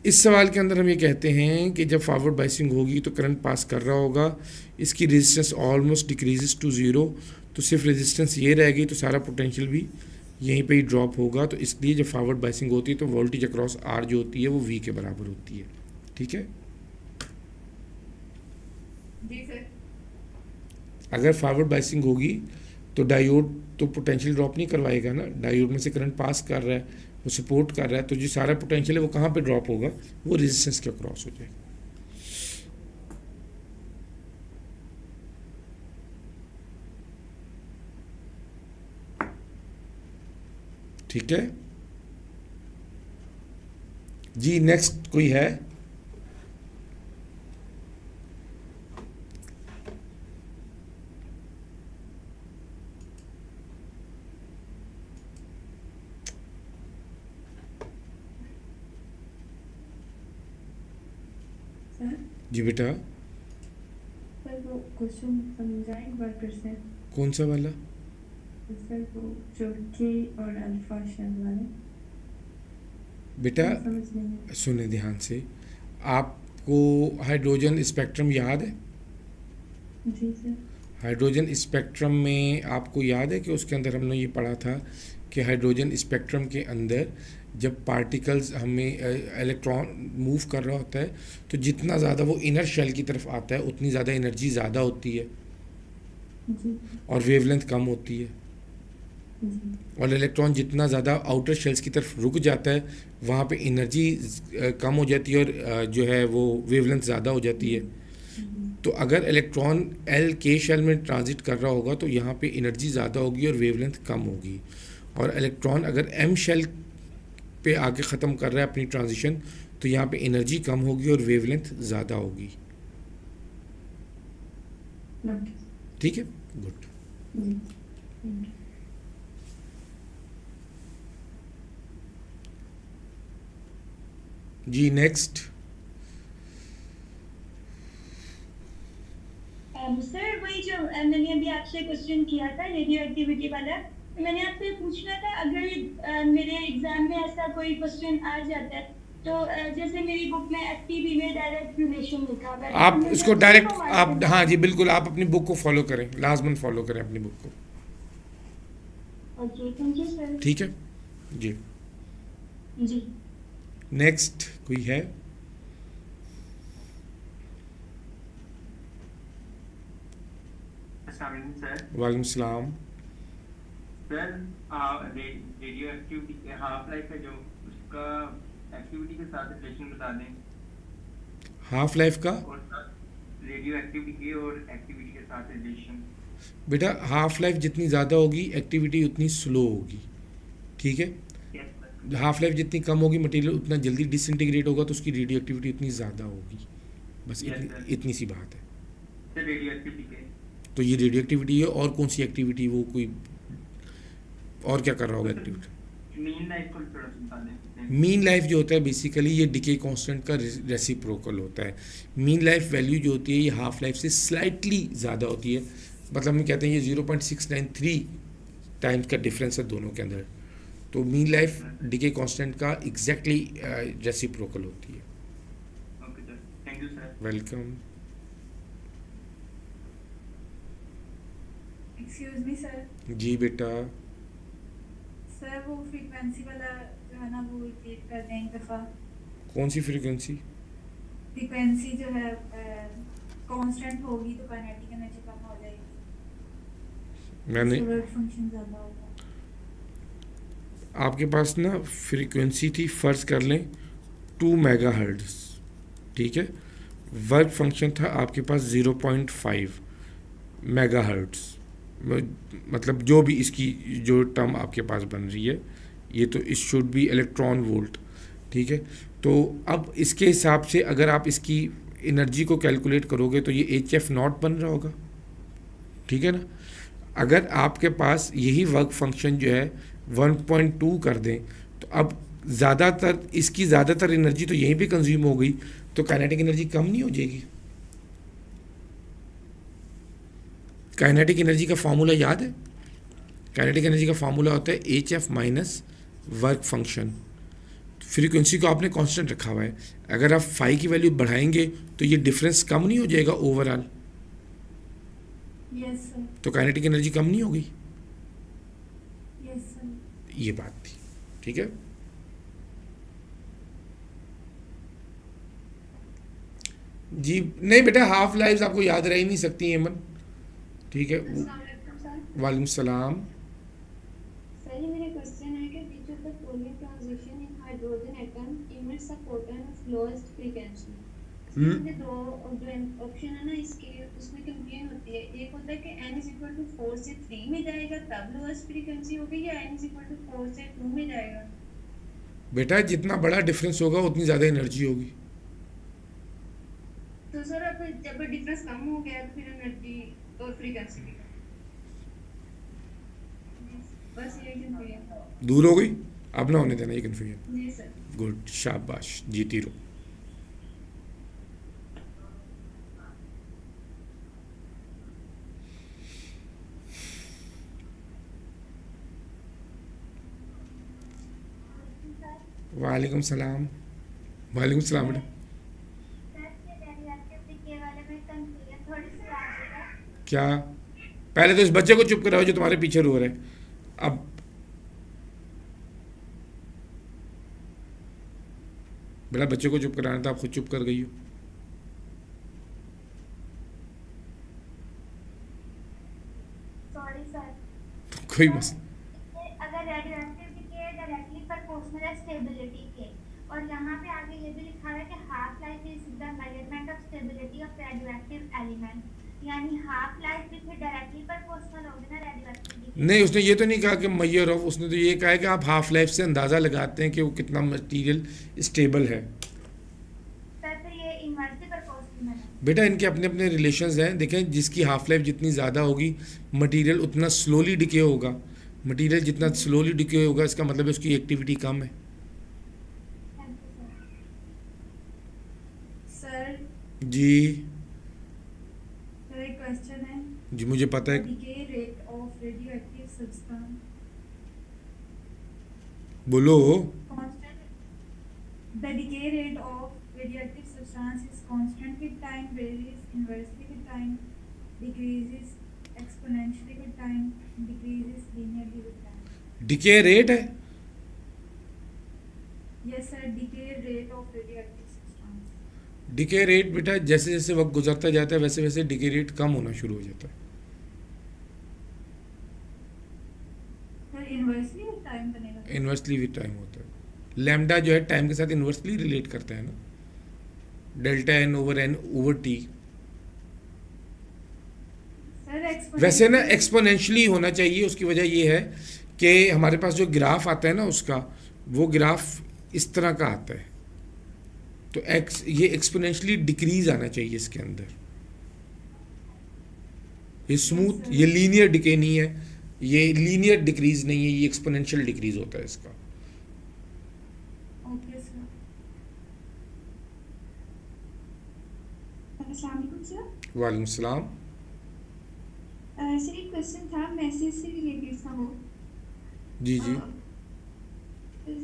Speaker 2: इस सवाल के अंदर हम ये कहते हैं कि जब फॉरवर्ड बाइसिंग होगी तो करंट पास कर रहा होगा, इसकी resistance almost decreases to zero, तो सिर्फ रेजिस्टेंस ये रहेगी, तो सारा पोटेंशियल भी यहीं पे ही ड्रॉप होगा। तो इसलिए जब फॉरवर्ड बाइसिंग होती है तो वोल्टेज अक्रॉस आर जो होती है वो वी के बराबर होती है। ठीक है,
Speaker 3: जी सर।
Speaker 2: अगर फॉरवर्ड बाइसिंग होगी तो डायोड तो पोटेंशियल ड्रॉप नहीं करवाएगा ना, डायोड में से करंट पास कर रहा है, वो सपोर्ट कर रहा है, तो जो सारा पोटेंशियल है वो कहाँ पे ड्रॉप होगा, वो रेजिस्टेंस के अक्रॉस हो जाएगा। ठीक है जी, नेक्स्ट कोई है?
Speaker 5: सर
Speaker 2: जी बेटा,
Speaker 5: सर वो क्वेश्चन समझाएं एक बार फिर से।
Speaker 2: कौन सा वाला?
Speaker 5: सर वो जो के और अल्फा शेल वाले
Speaker 2: बेटा
Speaker 5: समझ नहीं है।
Speaker 2: सुने ध्यान से, आपको हाइड्रोजन स्पेक्ट्रम याद है?
Speaker 5: जी सर।
Speaker 2: हाइड्रोजन स्पेक्ट्रम में आपको याद है कि उसके अंदर हमने ये पढ़ा था कि हाइड्रोजन स्पेक्ट्रम के अंदर जब पार्टिकल्स हमें इलेक्ट्रॉन मूव कर रहा होता है तो जितना ज़्यादा वो इनर शेल की तरफ आता है उतनी ज़्यादा एनर्जी ज़्यादा होती है
Speaker 5: जी
Speaker 2: और वेवलेंथ कम होती है,
Speaker 5: जी
Speaker 2: और इलेक्ट्रॉन जितना ज़्यादा आउटर शेल्स की तरफ रुक जाता है वहाँ पे एनर्जी कम हो जाती है और जो है वो वेवलेंथ ज़्यादा हो जाती है। तो अगर इलेक्ट्रॉन एल के शेल में ट्रांजिट कर रहा होगा तो यहाँ पे एनर्जी ज़्यादा होगी और वेवलेंथ कम होगी, और इलेक्ट्रॉन अगर एम शेल पे आके ख़त्म कर रहा है अपनी ट्रांजिशन तो यहाँ पे एनर्जी कम होगी और वेवलेंथ ज़्यादा होगी।
Speaker 5: ओके
Speaker 2: ठीक है, गुड।
Speaker 5: जी थैंक यू।
Speaker 2: जी नेक्स्ट।
Speaker 7: सर वही जो मैंने अभी आपसे क्वेश्चन किया था रेडियो एक्टिविटी वाला, मैंने आपसे पूछना था अगर मेरे एग्जाम में ऐसा कोई क्वेश्चन आ जाता है तो जैसे मेरी बुक में एफटीबी में डायरेक्ट रिलेशन लिखा हुआ है,
Speaker 2: आप
Speaker 7: तो
Speaker 2: इसको
Speaker 7: मैं
Speaker 2: डायरेक्ट
Speaker 7: उसको
Speaker 2: आप
Speaker 7: mark
Speaker 2: हाँ जी बिल्कुल, आप अपनी बुक को फॉलो करें, लाजमन फॉलो करें अपनी बुक को।
Speaker 7: Okay thank you sir.
Speaker 2: ठीक है जी।
Speaker 7: जी
Speaker 2: नेक्स्ट कोई है?
Speaker 6: सर
Speaker 2: वालेकुम सलाम।
Speaker 6: Sir radio activity half life है जो उसका एक्टिविटी के साथ रिलेशन बता दें,
Speaker 2: हाफ लाइफ का
Speaker 6: और रेडियो एक्टिविटी और एक्टिविटी के साथ रिलेशन।
Speaker 2: बेटा हाफ लाइफ जितनी ज़्यादा होगी एक्टिविटी उतनी स्लो होगी। ठीक है, हाफ लाइफ जितनी कम होगी मटेरियल उतना जल्दी डिसइंटीग्रेट होगा तो उसकी रेडियो एक्टिविटी उतनी ज़्यादा होगी। बस
Speaker 6: Yes, sir.
Speaker 2: इतनी सी बात है।
Speaker 6: सर रेडियो एक्टिविटी के
Speaker 2: तो ये रेडियो एक्टिविटी है, और कौन सी एक्टिविटी, वो कोई और क्या कर रहा होगा एक्टिविटी?
Speaker 6: मीन लाइफ को थोड़ा सा बता दें।
Speaker 2: मीन लाइफ जो होता है बेसिकली ये डिके कांस्टेंट का रेसिप्रोकल होता है। मीन लाइफ वैल्यू जो होती है ये हाफ लाइफ से स्लाइटली ज़्यादा होती है, मतलब हम कहते हैं ये 0.693 टाइम्स का डिफरेंस है दोनों के अंदर। तो मीन लाइफ डिके कांस्टेंट का एग्जैक्टली रेसिप्रोकल होती है।
Speaker 6: Okay sir, thank you sir.
Speaker 2: Welcome.
Speaker 3: Excuse me sir.
Speaker 2: जी बेटा।
Speaker 3: सर वो फ्रीक्वेंसी वाला जो है ना वो रिपीट कर दें एक दफ़ा।
Speaker 2: कौन सी फ्रीक्वेंसी?
Speaker 3: फ्रीक्वेंसी जो है कांस्टेंट होगी तो काइनेटिक एनर्जी कम हो जाएगी,
Speaker 2: मैंने
Speaker 3: वर्क फंक्शन ज़्यादा होगा।
Speaker 2: आपके पास ना फ्रीक्वेंसी थी, फ़र्ज कर लें 2 मेगाहर्ट्ज़, ठीक है, वर्क फंक्शन था आपके पास 0.5 मेगाहर्ट्ज़, मतलब जो भी इसकी जो टर्म आपके पास बन रही है ये तो इस शुड बी इलेक्ट्रॉन वोल्ट। ठीक है, तो अब इसके हिसाब से अगर आप इसकी एनर्जी को कैलकुलेट करोगे तो ये HF नॉट बन रहा होगा। ठीक है ना, अगर आपके पास यही वर्क फंक्शन जो है 1.2 कर दें तो अब ज़्यादातर इसकी ज़्यादातर एनर्जी तो यहीं पे कंज्यूम हो गई, तो काइनेटिक एनर्जी कम नहीं हो जाएगी? काइनेटिक एनर्जी का फार्मूला याद है? काइनेटिक एनर्जी का फार्मूला होता है HF minus work function. Frequency को आपने कांस्टेंट रखा हुआ है, अगर आप फाई की वैल्यू बढ़ाएंगे तो ये डिफरेंस कम नहीं हो जाएगा ओवरऑल?
Speaker 3: यस सर,
Speaker 2: तो काइनेटिक एनर्जी कम नहीं होगी?
Speaker 3: Yes sir.
Speaker 2: ये बात थी, ठीक है। जी नहीं बेटा, हाफ लाइफ आपको याद रह ही नहीं सकती है मन, ठीक है। वालेकुम सलाम।
Speaker 9: सर ये मेरा क्वेश्चन है कि which of the following transition in hydrogen atom emits a photon of lowest frequency? इसमें दो जो ऑप्शन है ना इसके, उसमें कंफ्यूजन होती है। एक होता है कि n is equal to 4 से 3 में जाएगा तब लोएस्ट फ्रीक्वेंसी होगी, या n is equal to 4 से 2 में जाएगा?
Speaker 2: बेटा जितना बड़ा डिफरेंस होगा उतनी ज़्यादा एनर्जी होगी।
Speaker 9: तो सर अब जब डिफरेंस कम हो गया तो फिर एनर्जी और फ्रीक्वेंसी भी बस ये कंफ्यूजन
Speaker 2: दूर हो गई, अब ना होने देना ये कन्फ्यूजन।
Speaker 9: जी सर।
Speaker 2: गुड, शाबाश, जीती रहो। वालेकुम सलाम। वालेकुम सलाम बेटा। क्या? पहले तो इस बच्चे को चुप कराओ जो तुम्हारे पीछे रो रहा है। अब बेटा बच्चे को चुप कराना था, आप खुद चुप कर गई हो।
Speaker 10: Sorry sir.
Speaker 2: कोई मसला।
Speaker 10: अगर रेडियोएक्टिविटी के डायरेक्टली प्रोपोर्शनल है स्टेबिलिटी के, और यहाँ पे आगे ये भी लिखा है कि half life is the measurement of stability of radioactive element, यानी हाफ लाइफ भी फिर डायरेक्टली प्रोपोर्शनल होगी ना रेडियोएक्टिविटी?
Speaker 2: नहीं, उसने ये तो नहीं कहा कि मेजर ऑफ, उसने तो ये कहा है कि आप हाफ लाइफ से अंदाज़ा लगाते हैं कि वो कितना मटेरियल स्टेबल है।
Speaker 10: सर फिर ये इनवर्सली प्रोपोर्शनल है?
Speaker 2: बेटा इनके अपने अपने रिलेशंस हैं। देखें, जिसकी हाफ लाइफ जितनी ज़्यादा होगी मटेरियल उतना स्लोली डिके होगा। मटेरियल जितना स्लोली डिके होगा इसका मतलब है उसकी एक्टिविटी कम है।
Speaker 3: सर
Speaker 2: जी
Speaker 3: सर एक क्वेश्चन है।
Speaker 2: जी मुझे पता है।
Speaker 3: Decay rate of radioactive substance
Speaker 2: बोलो।
Speaker 3: The decay rate of radioactive substance is constant with time, varies inversely with time, decreases exponentially with time, decreases linearly with time.
Speaker 2: Decay rate है?
Speaker 3: Yes sir, decay rate of radioactive substance.
Speaker 2: Decay rate बेटा जैसे जैसे वक्त गुजरता जाता है वैसे वैसे डिके रेट कम होना शुरू हो जाता है।
Speaker 3: Sir inversely with time बनेगा?
Speaker 2: इन्वर्सली विद टाइम होता है। लैम्डा जो है टाइम के साथ इन्वर्सली रिलेट करता है ना, delta N over T.
Speaker 3: Sir
Speaker 2: वैसे ना एक्सपोनेंशियली होना चाहिए। उसकी वजह ये है कि हमारे पास जो ग्राफ आता है ना उसका, वो ग्राफ इस तरह का आता है, तो ये एक्सपोनेंशियली डिक्रीज आना चाहिए इसके अंदर। ये स्मूथ, ये लीनियर डिके नहीं है, ये लीनियर डिक्रीज नहीं है, ये एक्सपोनेंशियल डिक्रीज होता है इसका।
Speaker 3: Okay sir.
Speaker 5: अस्सलाम वालेकुम सर।
Speaker 2: वालेकुम सलाम।
Speaker 5: सर एक क्वेश्चन था, मैसेज से रिलेटेड था वो।
Speaker 2: जी जी।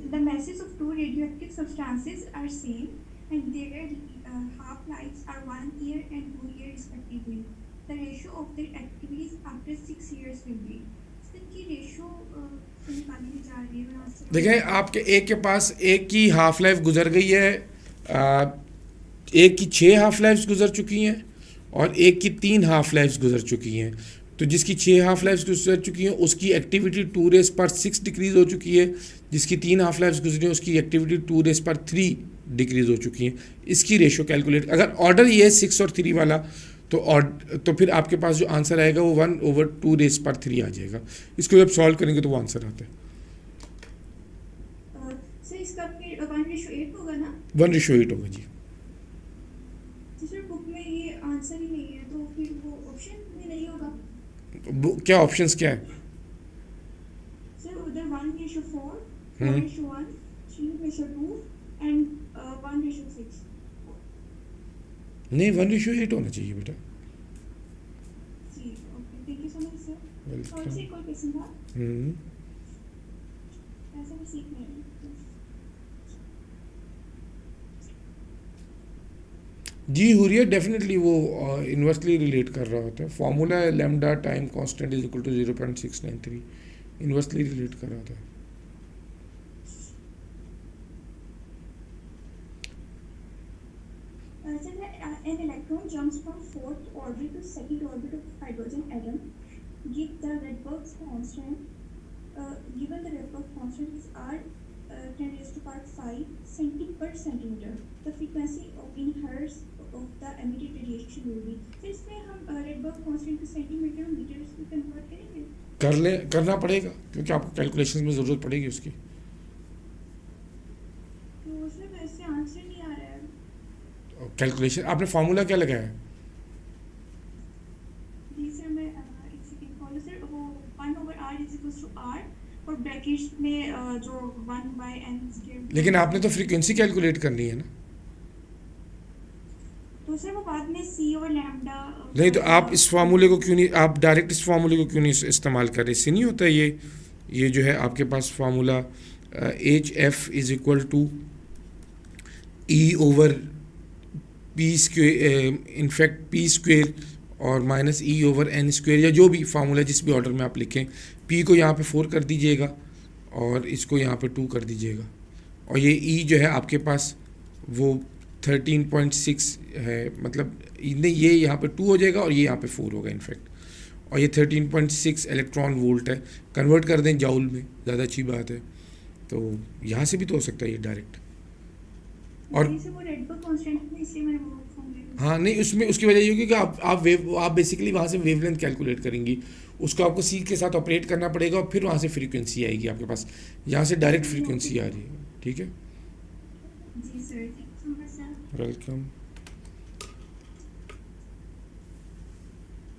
Speaker 5: The masses of two radioactive substances are same and their half-lives are 1 year and 2 years respectively. The ratio of their activities after 6 years will be. Sir की ratio निकालने जा रही है।
Speaker 2: देखें, आपके एक के पास एक की हाफ लाइफ गुजर गई है, एक की 6 हाफ लाइफ्स गुजर चुकी हैं और एक की 3 हाफ लाइफ्स गुजर चुकी हैं। तो जिसकी 6 हाफ लाइफ्स गुजर चुकी हैं उसकी एक्टिविटी 2⁻6 डिक्रीज़ हो चुकी है, जिसकी 3 हाफ लाइफ्स गुजरी हैं उसकी एक्टिविटी 2⁻3 डिक्रीज़ हो चुकी है। इसकी रेशो कैलकुलेट, अगर ऑर्डर ये है 6 और 3 वाला, तो फिर आपके पास जो आंसर आएगा वो 1/2⁻3 आ जाएगा। इसको जब सॉल्व करेंगे तो वो आंसर आता है।
Speaker 5: सर इसका फिर 1:8 होगा ना?
Speaker 2: 1:8 होगा जी।
Speaker 5: सर बुक में ये आंसर ही नहीं है तो फिर वो ऑप्शन में नहीं होगा?
Speaker 2: क्या ऑप्शंस क्या है?
Speaker 5: सर उधर 1:4,
Speaker 2: हम्म।
Speaker 5: 4:1, 3:2 and 1:6.
Speaker 2: नहीं, 1:8 होना चाहिए बेटा।
Speaker 5: जी okay, thank you so much sir. और
Speaker 2: वेलकम।
Speaker 5: से कोई क्वेश्चन था? ऐसा मैं सीख नहीं रही।
Speaker 2: जी हुरियत डेफिनेटली वो इन्वर्सली रिलेट कर रहा होता है। फॉर्मूला है lambda time constant is equal to 0.693, inversely relate कर रहा होता है।
Speaker 5: An electron jumps from fourth orbit to second orbit of hydrogen atom. Give the Rydberg constant. Given the Rydberg constant is R 10⁵ cm/centimeter. The frequency in hertz of the emitted radiation will be. फिर इसमें हम Rydberg constant को centimetre और metre में convert करेंगे?
Speaker 2: करना पड़ेगा क्योंकि आपको कैलकुलेशंस में ज़रूरत पड़ेगी उसकी।
Speaker 5: तो उसमें वैसे आंसर नहीं आ रहा है।
Speaker 2: कैलकुलेशन आपने फार्मूला क्या लगाया है?
Speaker 5: जी सर मैं एक सेकंड फॉलो सर, वो 1/r = r और ब्रैकेट्स में जो 1/n²।
Speaker 2: लेकिन आपने तो फ्रीक्वेंसी कैलकुलेट करनी है ना।
Speaker 5: तो सर वो बाद में c और लैम्डा।
Speaker 2: नहीं तो आप इस फार्मूले को क्यों नहीं, आप डायरेक्ट इस फार्मूले को क्यों नहीं इस्तेमाल कर रहे? इससे नहीं होता ये जो है आपके पास formula HF = E/p², in fact p² और -E/n² या जो भी फार्मूला जिस भी ऑर्डर में आप लिखें, p को यहाँ पे 4 कर दीजिएगा और इसको यहाँ पे 2 कर दीजिएगा, और ये E जो है आपके पास वो 13.6 है, मतलब नहीं ये यहाँ पे 2 हो जाएगा और ये यहाँ पे 4 होगा इनफैक्ट, और ये 13.6 इलेक्ट्रॉन वोल्ट है। कन्वर्ट कर दें जाउल में, ज़्यादा अच्छी बात है। तो यहाँ से भी तो हो सकता है ये डायरेक्ट। और
Speaker 5: वो Rydberg कांस्टेंट में इसलिए मैंने वो फॉर्मूला।
Speaker 2: हाँ नहीं, उसमें उसकी वजह ये होगी कि आप बेसिकली वहाँ से वेवलेंथ कैलकुलेट करेंगी, उसको आपको सी के साथ ऑपरेट करना पड़ेगा और फिर वहाँ से फ्रीक्वेंसी आएगी आपके पास। यहाँ से डायरेक्ट फ्रीक्वेंसी आ रही है, ठीक है।
Speaker 5: जी sir, thank you so much sir.
Speaker 2: Welcome.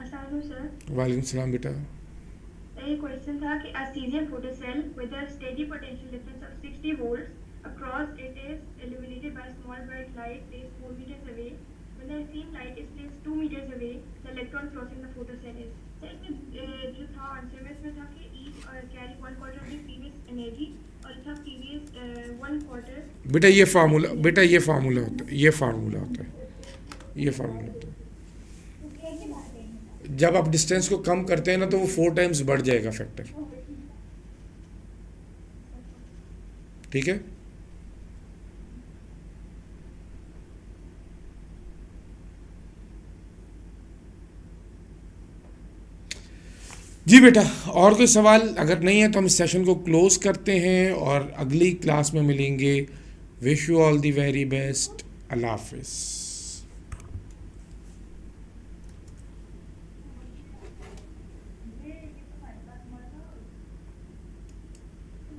Speaker 11: अस्सलाम वालेकुम सर।
Speaker 2: वालेकुम सलाम बेटा।
Speaker 11: एक क्वेश्चन था कि a cesium photocell with a steady potential difference of 60 volts across it is illuminated by small bright light placed 4 meters away. When the same light is placed 2 meters away, the electron crossing the photocell is. So इसमें जो था answer में इसमें था कि each carry 1/4 of the previous energy और था previous 1/4।
Speaker 2: बेटा ये फार्मूला होता है, ये फार्मूला होता है, ये फार्मूला होता है। जब आप डिस्टेंस को कम करते हैं ना तो वो 4 टाइम्स बढ़ जाएगा फैक्टर, ठीक है। जी बेटा, और कोई सवाल अगर नहीं है तो हम इस सेशन को क्लोज करते हैं और अगली क्लास में मिलेंगे। Wish you all the very best. Allah हाफिज़।